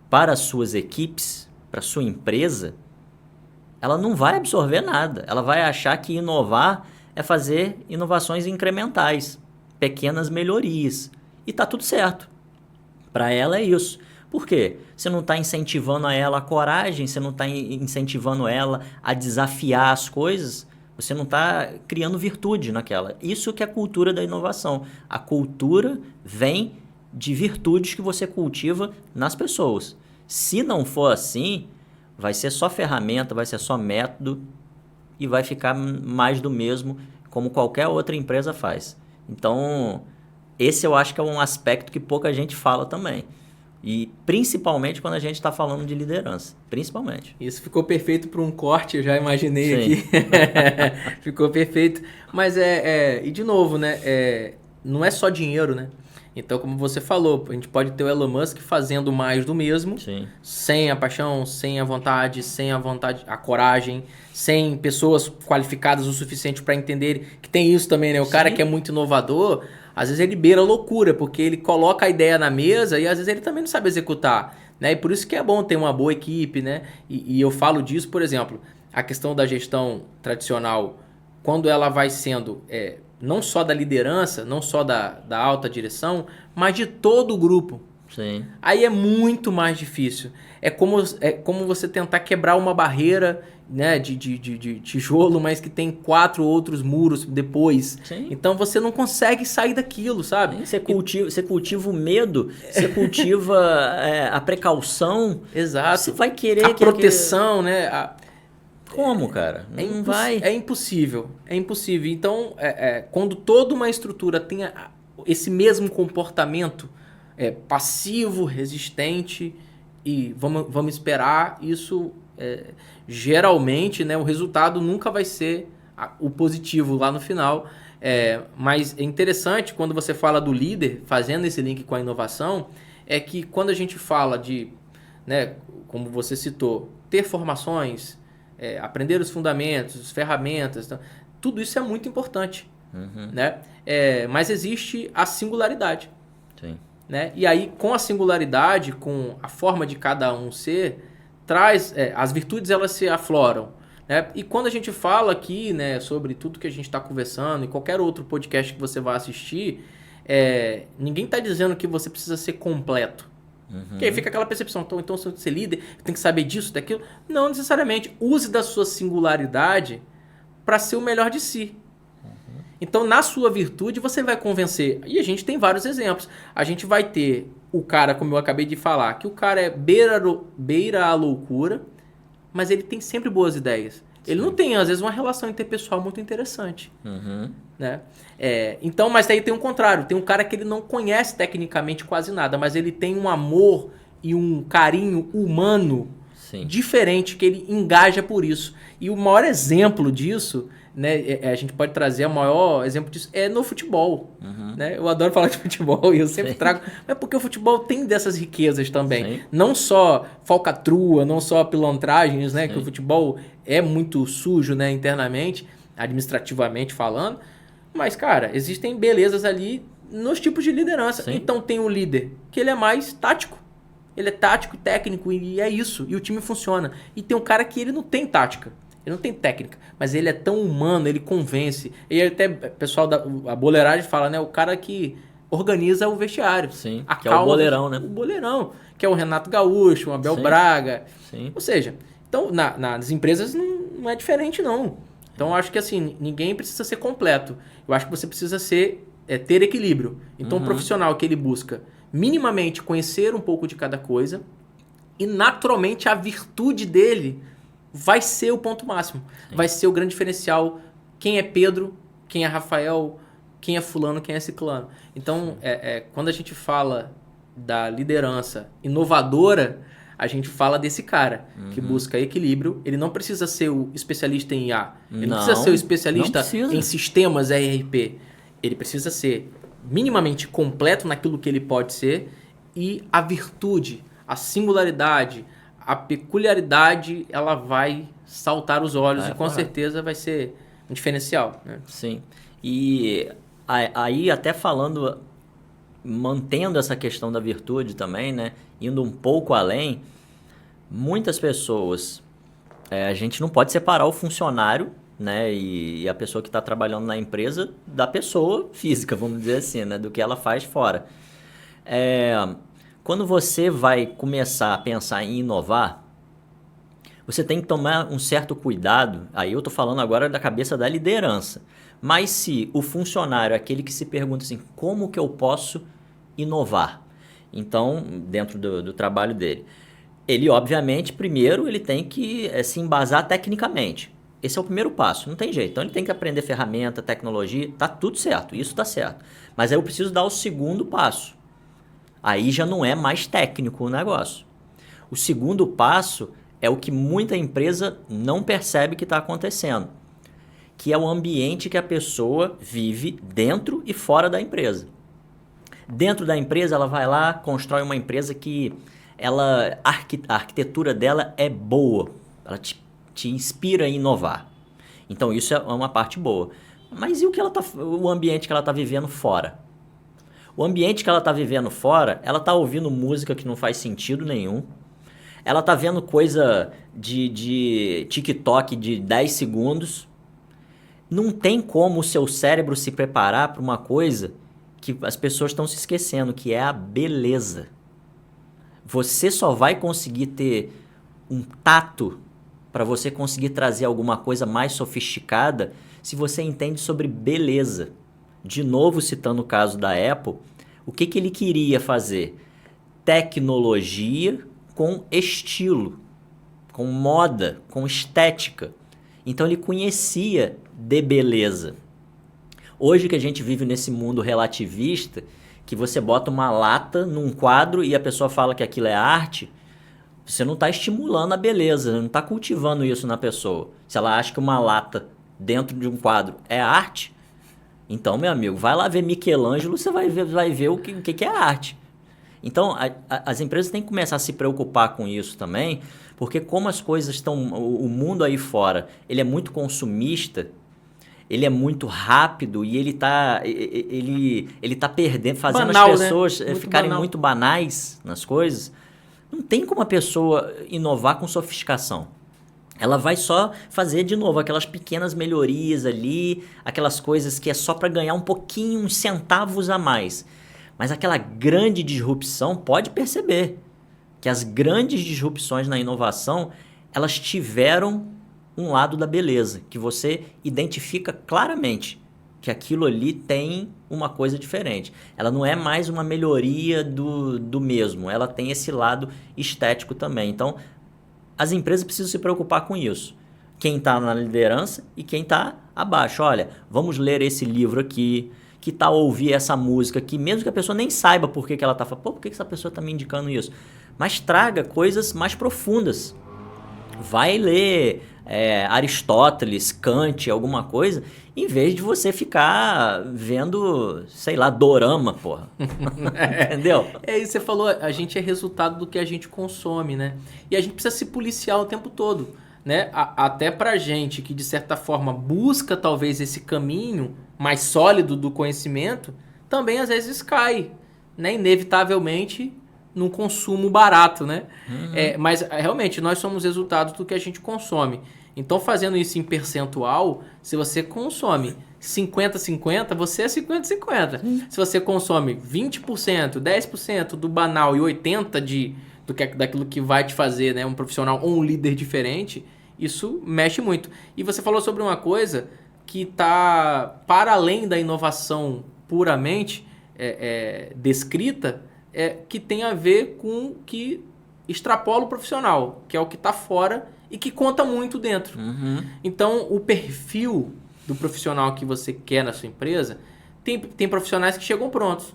para as suas equipes, para a sua empresa, ela não vai absorver nada. Ela vai achar que inovar é fazer inovações incrementais, pequenas melhorias. E tá tudo certo. Para ela é isso. Por quê? Você não está incentivando a ela a coragem, você não está incentivando ela a desafiar as coisas, você não está criando virtude naquela. Isso que é a cultura da inovação. A cultura vem de virtudes que você cultiva nas pessoas. Se não for assim, vai ser só ferramenta, vai ser só método e vai ficar mais do mesmo, como qualquer outra empresa faz. Então, esse eu acho que é um aspecto que pouca gente fala também. E principalmente quando a gente está falando de liderança. Principalmente. Isso ficou perfeito para um corte, eu já imaginei Sim. aqui. Ficou perfeito. Mas e de novo, né? Não é só dinheiro, né? Então, como você falou, a gente pode ter o Elon Musk fazendo mais do mesmo, Sim. sem a paixão, sem a vontade, a coragem, sem pessoas qualificadas o suficiente para entender que tem isso também, né? O cara Sim. que é muito inovador, às vezes ele beira a loucura, porque ele coloca a ideia na mesa e às vezes ele também não sabe executar, né? E por isso que é bom ter uma boa equipe, né? E eu falo disso, por exemplo, a questão da gestão tradicional, quando ela vai sendo não só da liderança, não só da alta direção, mas de todo o grupo. Sim. Aí é muito mais difícil. É como você tentar quebrar uma barreira, né, de tijolo, mas que tem 4 outros muros depois. Sim. Então você não consegue sair daquilo, sabe? Você cultiva o medo, você cultiva a precaução. Exato. Você vai querer a proteção, né? Como, cara? Não vai. É impossível. É impossível. Então, quando toda uma estrutura tem esse mesmo comportamento passivo, resistente e vamos esperar, isso geralmente, né, o resultado nunca vai ser o positivo lá no final. Mas é interessante quando você fala do líder, fazendo esse link com a inovação, é que quando a gente fala de, né, como você citou, ter formações, aprender os fundamentos, as ferramentas, então, tudo isso é muito importante. Uhum. Né? Mas existe a singularidade. Sim. Né? E aí, com a singularidade, com a forma de cada um ser, traz as virtudes, elas se afloram. Né? E quando a gente fala aqui, né, sobre tudo que a gente está conversando, e qualquer outro podcast que você vá assistir, ninguém está dizendo que você precisa ser completo. Uhum. Porque aí fica aquela percepção, então se eu ser líder, tem que saber disso, daquilo. Não necessariamente. Use da sua singularidade para ser o melhor de si. Uhum. Então, na sua virtude, você vai convencer. E a gente tem vários exemplos. A gente vai ter o cara, como eu acabei de falar, que o cara beira a loucura, mas ele tem sempre boas ideias. Ele não tem, às vezes, uma relação interpessoal muito interessante. Uhum. Né? Então, mas aí tem um contrário. Tem um cara que ele não conhece tecnicamente quase nada, mas ele tem um amor e um carinho humano diferente, que ele engaja por isso. E o maior exemplo disso, né, a gente pode trazer o maior exemplo disso, no futebol. Uhum. Né? Eu adoro falar de futebol e eu sempre trago. Mas porque o futebol tem dessas riquezas também. Sim. Não só falcatrua, não só pilantragens, né? Que o futebol é muito sujo, né, internamente, administrativamente falando. Mas, cara, existem belezas ali nos tipos de liderança. Sim. Então tem o líder, que ele é mais tático. Ele é tático e técnico, e é isso. E o time funciona. E tem um cara que ele não tem tática. Ele não tem técnica, mas ele é tão humano, ele convence. E até o pessoal a boleiragem fala, né? O cara que organiza o vestiário. Sim, que é o boleirão, né? O boleirão, que é o Renato Gaúcho, o Abel Braga. Sim. Ou seja, então nas empresas não é diferente, não. Então eu acho que assim, ninguém precisa ser completo. Eu acho que você precisa ter equilíbrio. Então o profissional que ele busca minimamente conhecer um pouco de cada coisa e naturalmente a virtude dele vai ser o ponto máximo. Sim. Vai ser o grande diferencial. Quem é Pedro, quem é Rafael, quem é fulano, quem é ciclano. Então, quando a gente fala da liderança inovadora, a gente fala desse cara que busca equilíbrio. Ele não precisa ser o especialista em IA. Ele não precisa ser o especialista em sistemas ERP. Ele precisa ser minimamente completo naquilo que ele pode ser, e a virtude, a singularidade, a peculiaridade, ela vai saltar os olhos e com certeza vai ser um diferencial. Né? Sim. E aí até falando, mantendo essa questão da virtude também, né? Indo um pouco além, muitas pessoas, a gente não pode separar o funcionário, né, e a pessoa que está trabalhando na empresa da pessoa física, vamos dizer assim, né, do que ela faz fora. Quando você vai começar a pensar em inovar, você tem que tomar um certo cuidado. Aí eu estou falando agora da cabeça da liderança. Mas se o funcionário é aquele que se pergunta assim, como que eu posso inovar? Então, dentro do trabalho dele, ele obviamente, primeiro, ele tem que se embasar tecnicamente. Esse é o primeiro passo, não tem jeito. Então ele tem que aprender ferramenta, tecnologia, tá tudo certo, isso tá certo. Mas aí eu preciso dar o segundo passo. Aí já não é mais técnico o negócio. O segundo passo é o que muita empresa não percebe que está acontecendo, que é o ambiente que a pessoa vive dentro e fora da empresa. Dentro da empresa, ela vai lá, constrói uma empresa que a arquitetura dela é boa. Ela te inspira a inovar. Então, isso é uma parte boa. Mas e o ambiente que ela está vivendo fora? O ambiente que ela está vivendo fora, ela está ouvindo música que não faz sentido nenhum. Ela está vendo coisa de TikTok de 10 segundos. Não tem como o seu cérebro se preparar para uma coisa que as pessoas estão se esquecendo, que é a beleza. Você só vai conseguir ter um tato para você conseguir trazer alguma coisa mais sofisticada se você entende sobre beleza. De novo, citando o caso da Apple, o que ele queria fazer? Tecnologia com estilo, com moda, com estética. Então ele conhecia de beleza. Hoje que a gente vive nesse mundo relativista, que você bota uma lata num quadro e a pessoa fala que aquilo é arte, você não está estimulando a beleza, não está cultivando isso na pessoa. Se ela acha que uma lata dentro de um quadro é arte, então, meu amigo, vai lá ver Michelangelo, você vai ver o que é arte. Então, as empresas têm que começar a se preocupar com isso também, porque como as coisas estão... O mundo aí fora, ele é muito consumista, ele é muito rápido e ele tá perdendo, fazendo banal, as pessoas ficarem muito banais nas coisas. Não tem como a pessoa inovar com sofisticação. Ela vai só fazer de novo aquelas pequenas melhorias ali, aquelas coisas que é só para ganhar um pouquinho, uns centavos a mais. Mas aquela grande disrupção, pode perceber que as grandes disrupções na inovação, elas tiveram um lado da beleza, que você identifica claramente que aquilo ali tem uma coisa diferente. Ela não é mais uma melhoria do mesmo, ela tem esse lado estético também. Então, as empresas precisam se preocupar com isso. Quem está na liderança e quem está abaixo. Olha, vamos ler esse livro aqui, que tal ouvir essa música aqui, mesmo que a pessoa nem saiba por que ela está falando. Pô, por que essa pessoa está me indicando isso? Mas traga coisas mais profundas. Vai ler Aristóteles, Kant, alguma coisa, em vez de você ficar vendo, sei lá, dorama, porra. Entendeu? É isso que você falou, a gente é resultado do que a gente consome, né? E a gente precisa se policiar o tempo todo, né? Até pra gente que, de certa forma, busca talvez esse caminho mais sólido do conhecimento, também às vezes cai, né? Inevitavelmente num consumo barato, né? Uhum. Mas realmente nós somos resultados do que a gente consome. Então, fazendo isso em percentual, se você consome 50-50, você é 50-50. Se você consome 20%, 10% do banal e 80% daquilo que vai te fazer, né, um profissional ou um líder diferente, isso mexe muito. E você falou sobre uma coisa que está para além da inovação puramente descrita, que tem a ver com o que extrapola o profissional, que é o que está fora e que conta muito dentro. Uhum. Então, o perfil do profissional que você quer na sua empresa, tem profissionais que chegam prontos.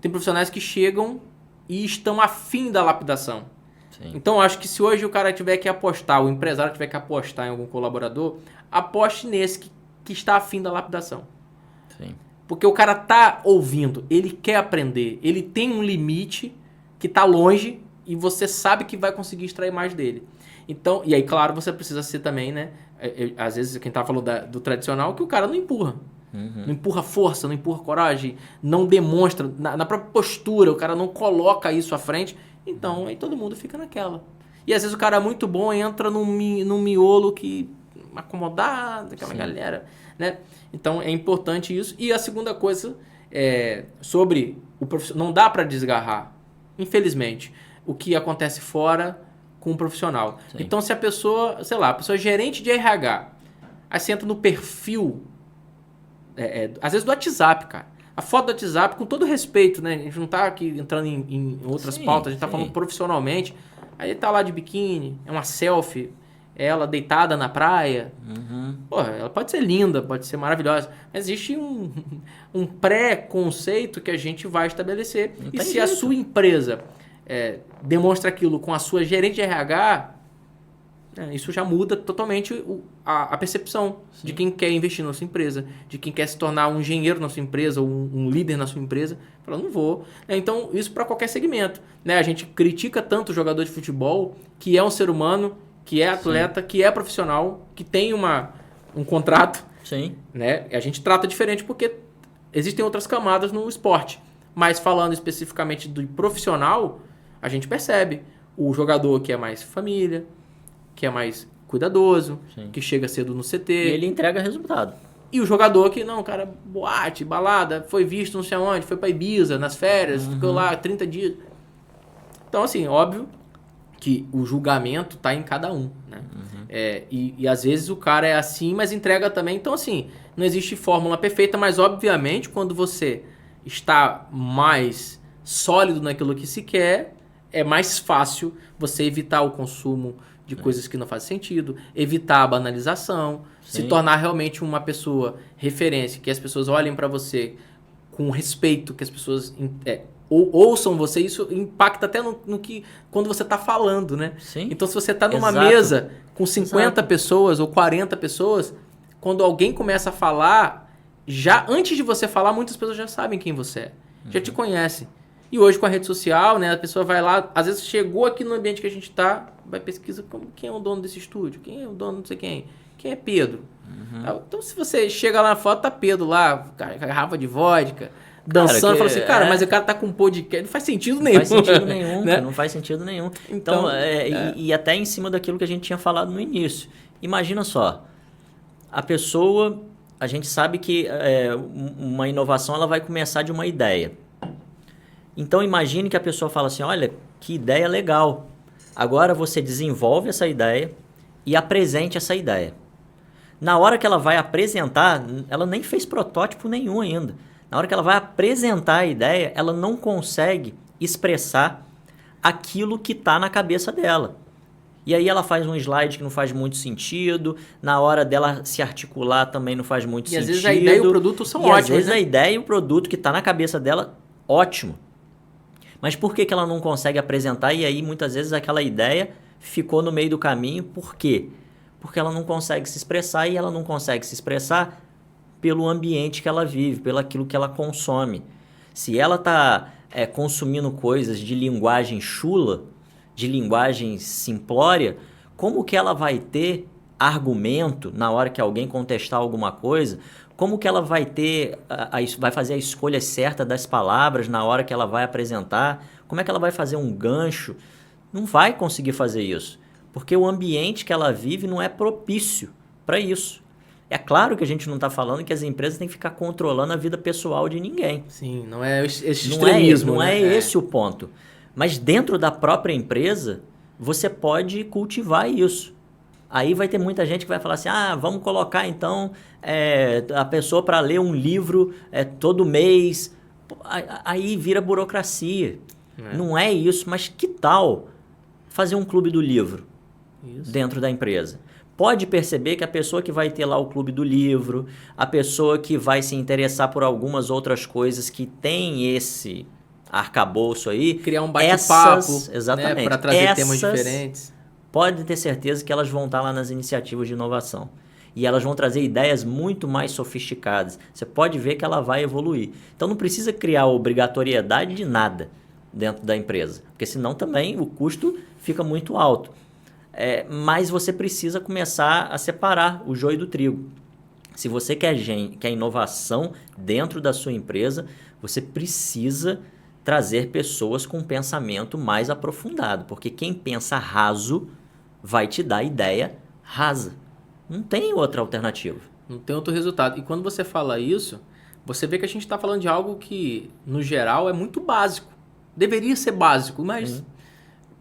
Tem profissionais que chegam e estão afim da lapidação. Sim. Então, acho que se hoje o cara tiver que apostar, o empresário tiver que apostar em algum colaborador, aposte nesse que está afim da lapidação. Sim. Porque o cara tá ouvindo, ele quer aprender, ele tem um limite que tá longe e você sabe que vai conseguir extrair mais dele. Então, e aí, claro, você precisa ser também, né? Às vezes, quem tá falando do tradicional, que o cara não empurra. Uhum. Não empurra força, não empurra coragem, não demonstra, na própria postura, o cara não coloca isso à frente. Então, aí todo mundo fica naquela. E às vezes o cara é muito bom e entra num miolo que acomodado, aquela galera, né? Então, é importante isso. E a segunda coisa sobre o profissional, não dá para desgarrar, infelizmente, o que acontece fora com o profissional. Sim. Então, se a pessoa, sei lá, a pessoa é gerente de RH, aí você entra no perfil, às vezes do WhatsApp, cara. A foto do WhatsApp, com todo respeito, né? A gente não tá aqui entrando em outras pautas, a gente tá falando profissionalmente. Aí tá lá de biquíni, é uma selfie, ela deitada na praia. Uhum. Porra, ela pode ser linda, pode ser maravilhosa, mas existe um pré-conceito que a gente vai estabelecer. Não e se jeito. A sua empresa demonstra aquilo com a sua gerente de RH, Isso já muda totalmente a percepção de quem quer investir na sua empresa, de quem quer se tornar um engenheiro na sua empresa, ou um líder na sua empresa. Fala, não vou. Então, isso para qualquer segmento. A gente critica tanto o jogador de futebol, que é um ser humano, que é atleta, que é profissional, que tem um contrato. Sim. A gente trata diferente porque existem outras camadas no esporte. Mas falando especificamente do profissional, a gente percebe o jogador que é mais família, que é mais cuidadoso, que chega cedo no CT. E ele entrega resultado. E o jogador que, não, cara, boate, balada, foi visto não sei aonde, foi pra Ibiza, nas férias, ficou lá 30 dias. Então, assim, óbvio que o julgamento tá em cada um, né? E às vezes o cara é assim, mas entrega também. Então, assim, não existe fórmula perfeita, mas obviamente quando você está mais sólido naquilo que se quer, é mais fácil você evitar o consumo de coisas que não fazem sentido, evitar a banalização, se tornar realmente uma pessoa referência, que as pessoas olhem para você com respeito, que as pessoas ouçam você, isso impacta até no que quando você está falando, né? Sim. Então, se você está numa mesa com 50 pessoas ou 40 pessoas, quando alguém começa a falar, já antes de você falar, muitas pessoas já sabem quem você é, já te conhecem. E hoje com a rede social, a pessoa vai lá, às vezes chegou aqui no ambiente que a gente está, vai pesquisa quem é o dono desse estúdio, quem é o dono não sei quem é Pedro. Então se você chega lá na foto, tá Pedro lá, garrafa de vodka, dançando, fala assim, cara, mas o cara tá com um podcast, não faz sentido nenhum. Não faz sentido nenhum, né? Não faz sentido nenhum. Então, E até em cima daquilo que a gente tinha falado no início. Imagina só, a pessoa, a gente sabe que uma inovação ela vai começar de uma ideia. Então imagine que a pessoa fala assim, olha, que ideia legal. Agora você desenvolve essa ideia e apresente essa ideia. Na hora que ela vai apresentar, ela nem fez protótipo nenhum ainda. Na hora que ela vai apresentar a ideia, ela não consegue expressar aquilo que está na cabeça dela. E aí ela faz um slide que não faz muito sentido, na hora dela se articular também não faz muito sentido. E às vezes a ideia e o produto são ótimos. Às vezes a ideia e o produto que está na cabeça dela, ótimo. Mas por que ela não consegue apresentar? E aí, muitas vezes, aquela ideia ficou no meio do caminho. Por quê? Porque ela não consegue se expressar e ela não consegue se expressar pelo ambiente que ela vive, pelo aquilo que ela consome. Se ela está consumindo coisas de linguagem chula, de linguagem simplória, como que ela vai ter argumento na hora que alguém contestar alguma coisa? Como que ela vai vai fazer a escolha certa das palavras na hora que ela vai apresentar? Como é que ela vai fazer um gancho? Não vai conseguir fazer isso, porque o ambiente que ela vive não é propício para isso. É claro que a gente não está falando que as empresas têm que ficar controlando a vida pessoal de ninguém. Sim, não é esse extremismo. Não é esse o ponto. Mas dentro da própria empresa, você pode cultivar isso. Aí vai ter muita gente que vai falar assim, vamos colocar então a pessoa para ler um livro todo mês. Aí vira burocracia. Não é isso, mas que tal fazer um clube do livro dentro da empresa? Pode perceber que a pessoa que vai ter lá o clube do livro, a pessoa que vai se interessar por algumas outras coisas que tem esse arcabouço aí... Criar um bate-papo, exatamente, para trazer temas diferentes. Pode ter certeza que elas vão estar lá nas iniciativas de inovação. E elas vão trazer ideias muito mais sofisticadas. Você pode ver que ela vai evoluir. Então não precisa criar obrigatoriedade de nada dentro da empresa. Porque senão também o custo fica muito alto. Mas você precisa começar a separar o joio do trigo. Se você quer inovação dentro da sua empresa, você precisa trazer pessoas com um pensamento mais aprofundado. Porque quem pensa raso vai te dar ideia rasa. Não tem outra alternativa. Não tem outro resultado. E quando você fala isso, você vê que a gente está falando de algo que, no geral, é muito básico. Deveria ser básico, mas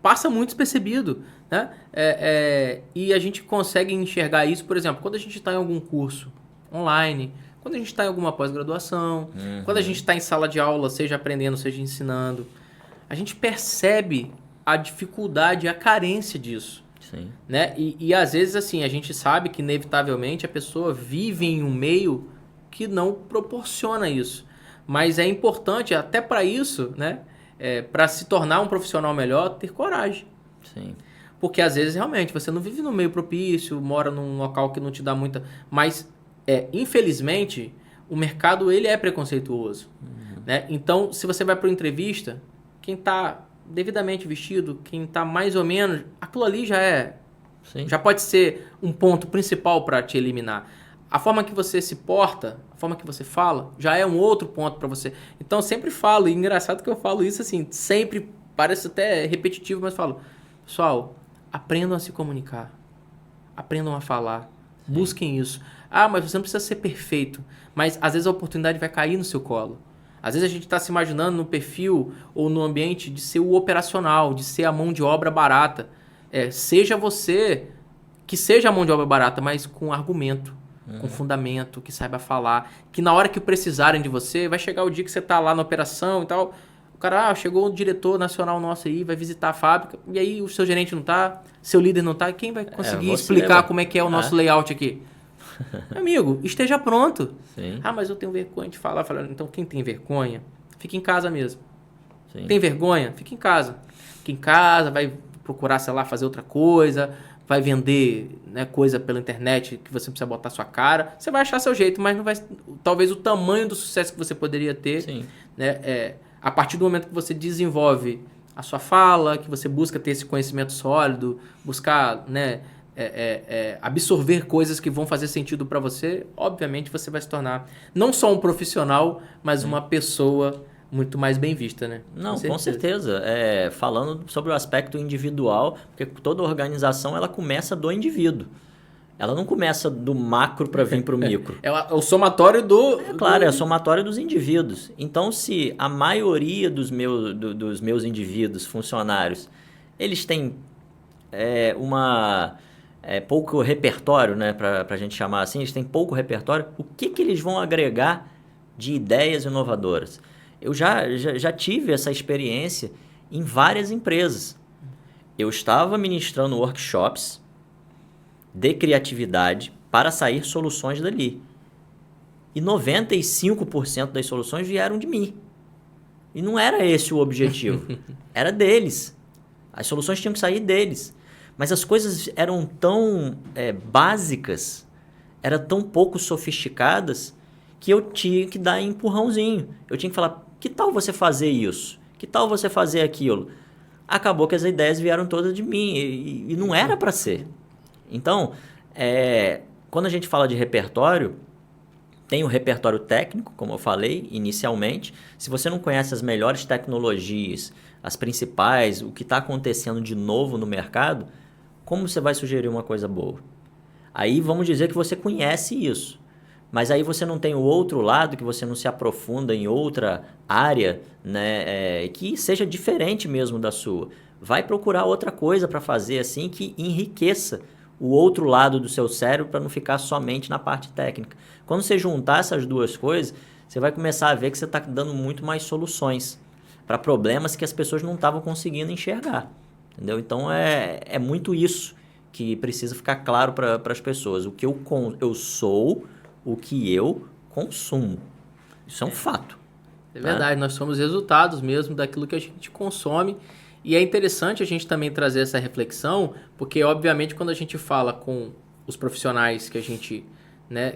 passa muito despercebido. Né? E a gente consegue enxergar isso, por exemplo, quando a gente está em algum curso online, quando a gente está em alguma pós-graduação, quando a gente está em sala de aula, seja aprendendo, seja ensinando, a gente percebe a dificuldade, a carência disso. Sim. Né? E às vezes assim, a gente sabe que inevitavelmente a pessoa vive em um meio que não proporciona isso. Mas é importante, até para isso, né? Para se tornar um profissional melhor, ter coragem. Sim. Porque às vezes realmente você não vive no meio propício, mora num local que não te dá muita... Mas, infelizmente, o mercado ele é preconceituoso. Né? Então, se você vai para uma entrevista, quem está devidamente vestido, quem está mais ou menos, aquilo ali já pode ser um ponto principal para te eliminar. A forma que você se porta, a forma que você fala, já é um outro ponto para você. Então, eu sempre falo, e engraçado que eu falo isso assim, sempre parece até repetitivo, mas falo, pessoal, aprendam a se comunicar, aprendam a falar, busquem isso. Ah, mas você não precisa ser perfeito, mas às vezes a oportunidade vai cair no seu colo. Às vezes a gente está se imaginando no perfil ou no ambiente de ser o operacional, de ser a mão de obra barata. Seja você que seja a mão de obra barata, mas com argumento, com fundamento, que saiba falar, que na hora que precisarem de você, vai chegar o dia que você está lá na operação e tal, o cara, chegou o diretor nacional nosso aí, vai visitar a fábrica, e aí o seu gerente não está, seu líder não está, quem vai conseguir explicar como é que é o nosso layout aqui? Amigo, esteja pronto. Sim. Ah, mas eu tenho vergonha de falar. Então, quem tem vergonha, fica em casa mesmo. Sim. Tem vergonha? Fica em casa. Fica em casa, vai procurar, sei lá, fazer outra coisa, vai vender, né, coisa pela internet que você precisa botar sua cara. Você vai achar seu jeito, mas não vai... Talvez o tamanho do sucesso que você poderia ter, Sim. Né, a partir do momento que você desenvolve a sua fala, que você busca ter esse conhecimento sólido, buscar, né, absorver coisas que vão fazer sentido para você, obviamente você vai se tornar não só um profissional, mas uma pessoa muito mais bem vista, né? Não, com certeza. Falando sobre o aspecto individual, porque toda organização ela começa do indivíduo. Ela não começa do macro para vir para o micro. É o somatório do... Claro, é o somatório dos indivíduos. Então, se a maioria dos meus indivíduos, funcionários, eles têm pouco repertório, né, para a gente chamar assim, eles têm pouco repertório, o que eles vão agregar de ideias inovadoras? Eu já tive essa experiência em várias empresas. Eu estava ministrando workshops de criatividade para sair soluções dali. E 95% das soluções vieram de mim. E não era esse o objetivo. Era deles. As soluções tinham que sair deles. Mas as coisas eram tão básicas, eram tão pouco sofisticadas, que eu tinha que dar empurrãozinho. Eu tinha que falar, que tal você fazer isso? Que tal você fazer aquilo? Acabou que as ideias vieram todas de mim e não era para ser. Então, quando a gente fala de repertório, tem o repertório técnico, como eu falei inicialmente. Se você não conhece as melhores tecnologias, as principais, o que está acontecendo de novo no mercado, como você vai sugerir uma coisa boa? Aí vamos dizer que você conhece isso. Mas aí você não tem o outro lado, que você não se aprofunda em outra área, né, que seja diferente mesmo da sua. Vai procurar outra coisa para fazer assim que enriqueça o outro lado do seu cérebro para não ficar somente na parte técnica. Quando você juntar essas duas coisas, você vai começar a ver que você está dando muito mais soluções para problemas que as pessoas não estavam conseguindo enxergar. Entendeu? Então é muito isso que precisa ficar claro para as pessoas. O que eu sou, o que eu consumo. Isso é um fato. É verdade, nós somos resultados mesmo daquilo que a gente consome. E é interessante a gente também trazer essa reflexão, porque obviamente quando a gente fala com os profissionais que a gente, né,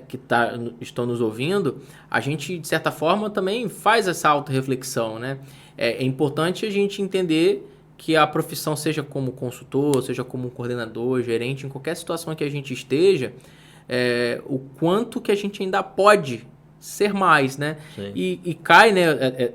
estão nos ouvindo, a gente de certa forma também faz essa autorreflexão, né? É importante a gente entender que a profissão, seja como consultor, seja como coordenador, gerente, em qualquer situação que a gente esteja, o quanto que a gente ainda pode ser mais, né? E cai, né?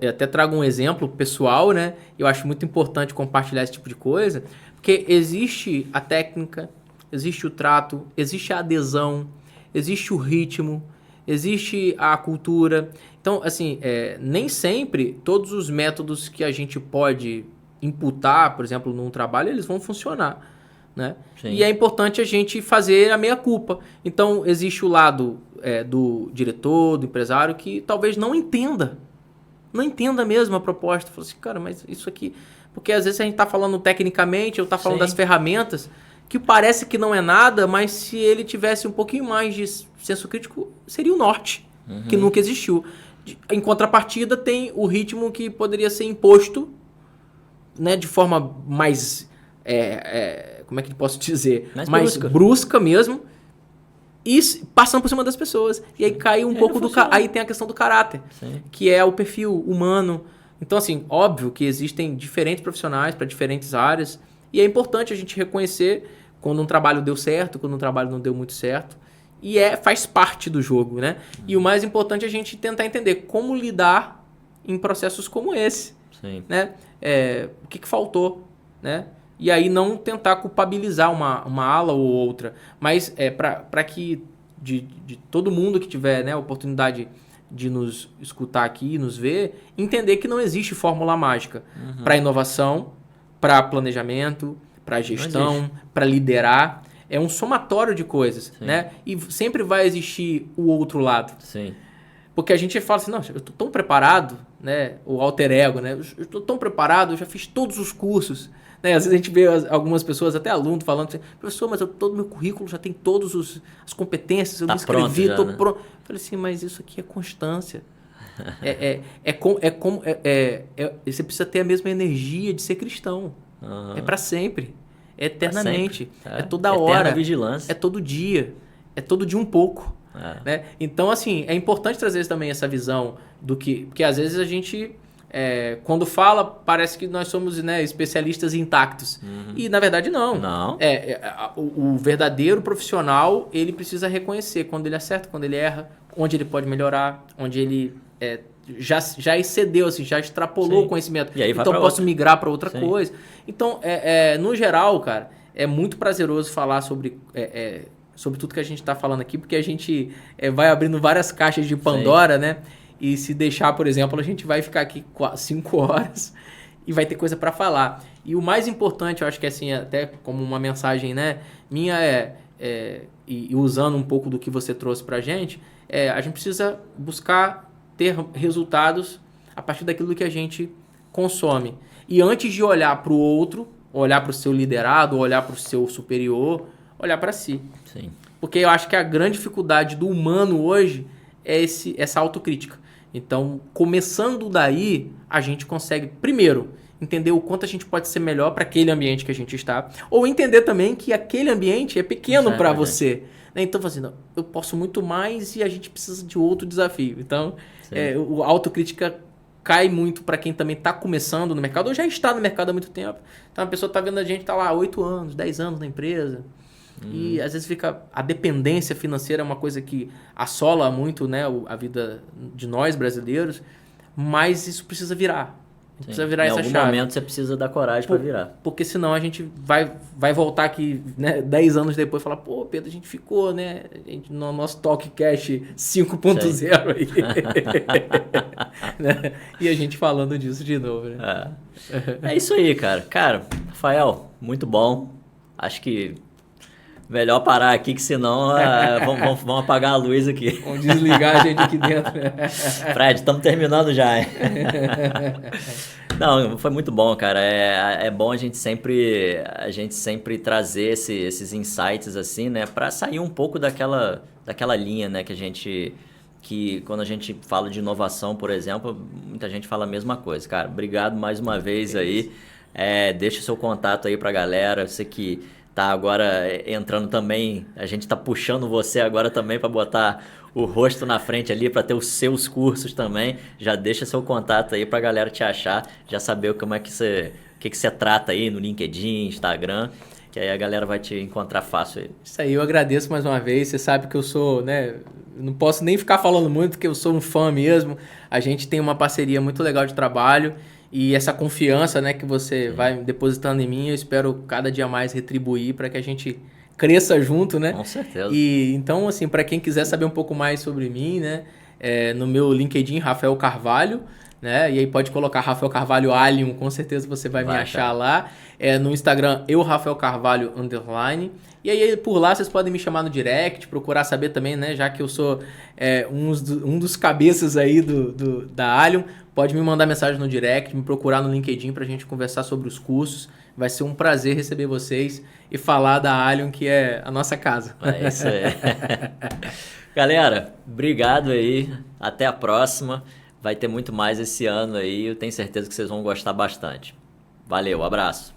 Até trago um exemplo pessoal, né? Eu acho muito importante compartilhar esse tipo de coisa, porque existe a técnica, existe o trato, existe a adesão, existe o ritmo, existe a cultura. Então, assim, nem sempre todos os métodos que a gente pode imputar, por exemplo, num trabalho, eles vão funcionar, né? E é importante a gente fazer a meia-culpa. Então, existe o lado do diretor, do empresário, que talvez não entenda mesmo a proposta. Fala assim, cara, mas isso aqui... Porque às vezes a gente está falando tecnicamente, ou está falando das ferramentas, que parece que não é nada, mas se ele tivesse um pouquinho mais de senso crítico, seria o norte, que nunca existiu. Em contrapartida, tem o ritmo que poderia ser imposto, né, de forma mais como é que eu posso dizer? Mais brusca mesmo, e passando por cima das pessoas. E aí cai um pouco aí tem a questão do caráter, Sim. que é o perfil humano. Então, assim, óbvio que existem diferentes profissionais para diferentes áreas, e é importante a gente reconhecer quando um trabalho deu certo, quando um trabalho não deu muito certo. E faz parte do jogo, né? E o mais importante é a gente tentar entender como lidar em processos como esse. Sim. Né? O que faltou, né? E aí não tentar culpabilizar uma ala ou outra, mas para que de todo mundo que tiver, né, a oportunidade de nos escutar aqui, nos ver, entender que não existe fórmula mágica para inovação, para planejamento, para gestão, para liderar. É um somatório de coisas, né? E sempre vai existir o outro lado. Sim. Porque a gente fala assim, não, eu estou tão preparado, né? O alter ego, né? Eu estou tão preparado, eu já fiz todos os cursos. Né? Às vezes a gente vê algumas pessoas, até alunos, falando assim, professor, mas todo meu currículo já tem todas as competências, eu me inscrevi, estou pronto. Eu falei assim, mas isso aqui é constância. Você precisa ter a mesma energia de ser cristão. É para sempre. É eternamente. É toda hora. Eterna vigilância. É todo dia. É todo dia um pouco. Né? Então, assim, é importante trazer também essa visão do que... Porque às vezes a gente, quando fala, parece que nós somos, né, especialistas intactos. E, na verdade, não. O verdadeiro profissional, ele precisa reconhecer quando ele acerta, quando ele erra, onde ele pode melhorar, onde ele já excedeu, assim, já extrapolou o conhecimento. E aí então, posso migrar para outra coisa. Então, no geral, cara, é muito prazeroso falar sobre tudo que a gente está falando aqui, porque a gente vai abrindo várias caixas de Pandora, né? E se deixar, por exemplo, a gente vai ficar aqui 5 horas e vai ter coisa para falar. E o mais importante, eu acho que assim, até como uma mensagem, né, minha e usando um pouco do que você trouxe para a gente precisa buscar ter resultados a partir daquilo que a gente consome. E antes de olhar para o outro, olhar para o seu liderado, olhar para o seu superior, olhar para si. Sim. Porque eu acho que a grande dificuldade do humano hoje é essa autocrítica. Então, começando daí, a gente consegue, primeiro, entender o quanto a gente pode ser melhor para aquele ambiente que a gente está, ou entender também que aquele ambiente é pequeno para você. Né? Então, assim, não, eu posso muito mais e a gente precisa de outro desafio. Então, a autocrítica cai muito para quem também está começando no mercado, ou já está no mercado há muito tempo. Então, a pessoa está vendo a gente, está lá 8 anos, 10 anos na empresa. E às vezes a dependência financeira é uma coisa que assola muito, né, a vida de nós brasileiros, mas isso precisa virar. Precisa virar essa chave. Em algum momento você precisa dar coragem para virar. Porque senão a gente vai voltar aqui, né, 10 anos depois e falar, pô, Pedro, a gente ficou, né, no nosso TalkCast 5.0 aí. Né? E a gente falando disso de novo, né? É isso aí, cara. Cara, Rafael, muito bom. Acho que melhor parar aqui, que senão vamos apagar a luz aqui. Vamos desligar a gente aqui dentro. Fred, estamos terminando já, hein? Não, foi muito bom, cara. É bom a gente sempre trazer esses insights assim, né? Para sair um pouco daquela linha, né? Que quando a gente fala de inovação, por exemplo, muita gente fala a mesma coisa. Cara, obrigado mais uma vez aí. Deixa o seu contato aí pra galera. Você que tá agora entrando também, a gente tá puxando você agora também para botar o rosto na frente ali, para ter os seus cursos também. Já deixa seu contato aí pra galera te achar, já saber como é que o que você trata aí no LinkedIn, Instagram, que aí a galera vai te encontrar fácil aí. Isso aí, eu agradeço mais uma vez. Você sabe que eu sou, né, não posso nem ficar falando muito, porque eu sou um fã mesmo. A gente tem uma parceria muito legal de trabalho. E essa confiança, né, que você vai depositando em mim, eu espero cada dia mais retribuir para que a gente cresça junto, né? Com certeza. E então, assim, para quem quiser saber um pouco mais sobre mim, né, no meu LinkedIn, Rafael Carvalho, né? E aí pode colocar Rafael Carvalho Alium, com certeza você vai me achar lá. No Instagram, Rafael Carvalho _. E aí por lá vocês podem me chamar no direct, procurar saber também, né? Já que eu sou um dos cabeças aí da Alium, pode me mandar mensagem no direct, me procurar no LinkedIn pra gente conversar sobre os cursos. Vai ser um prazer receber vocês e falar da Alium, que é a nossa casa. É isso aí. Galera, obrigado aí. Até a próxima. Vai ter muito mais esse ano aí. Eu tenho certeza que vocês vão gostar bastante. Valeu, abraço.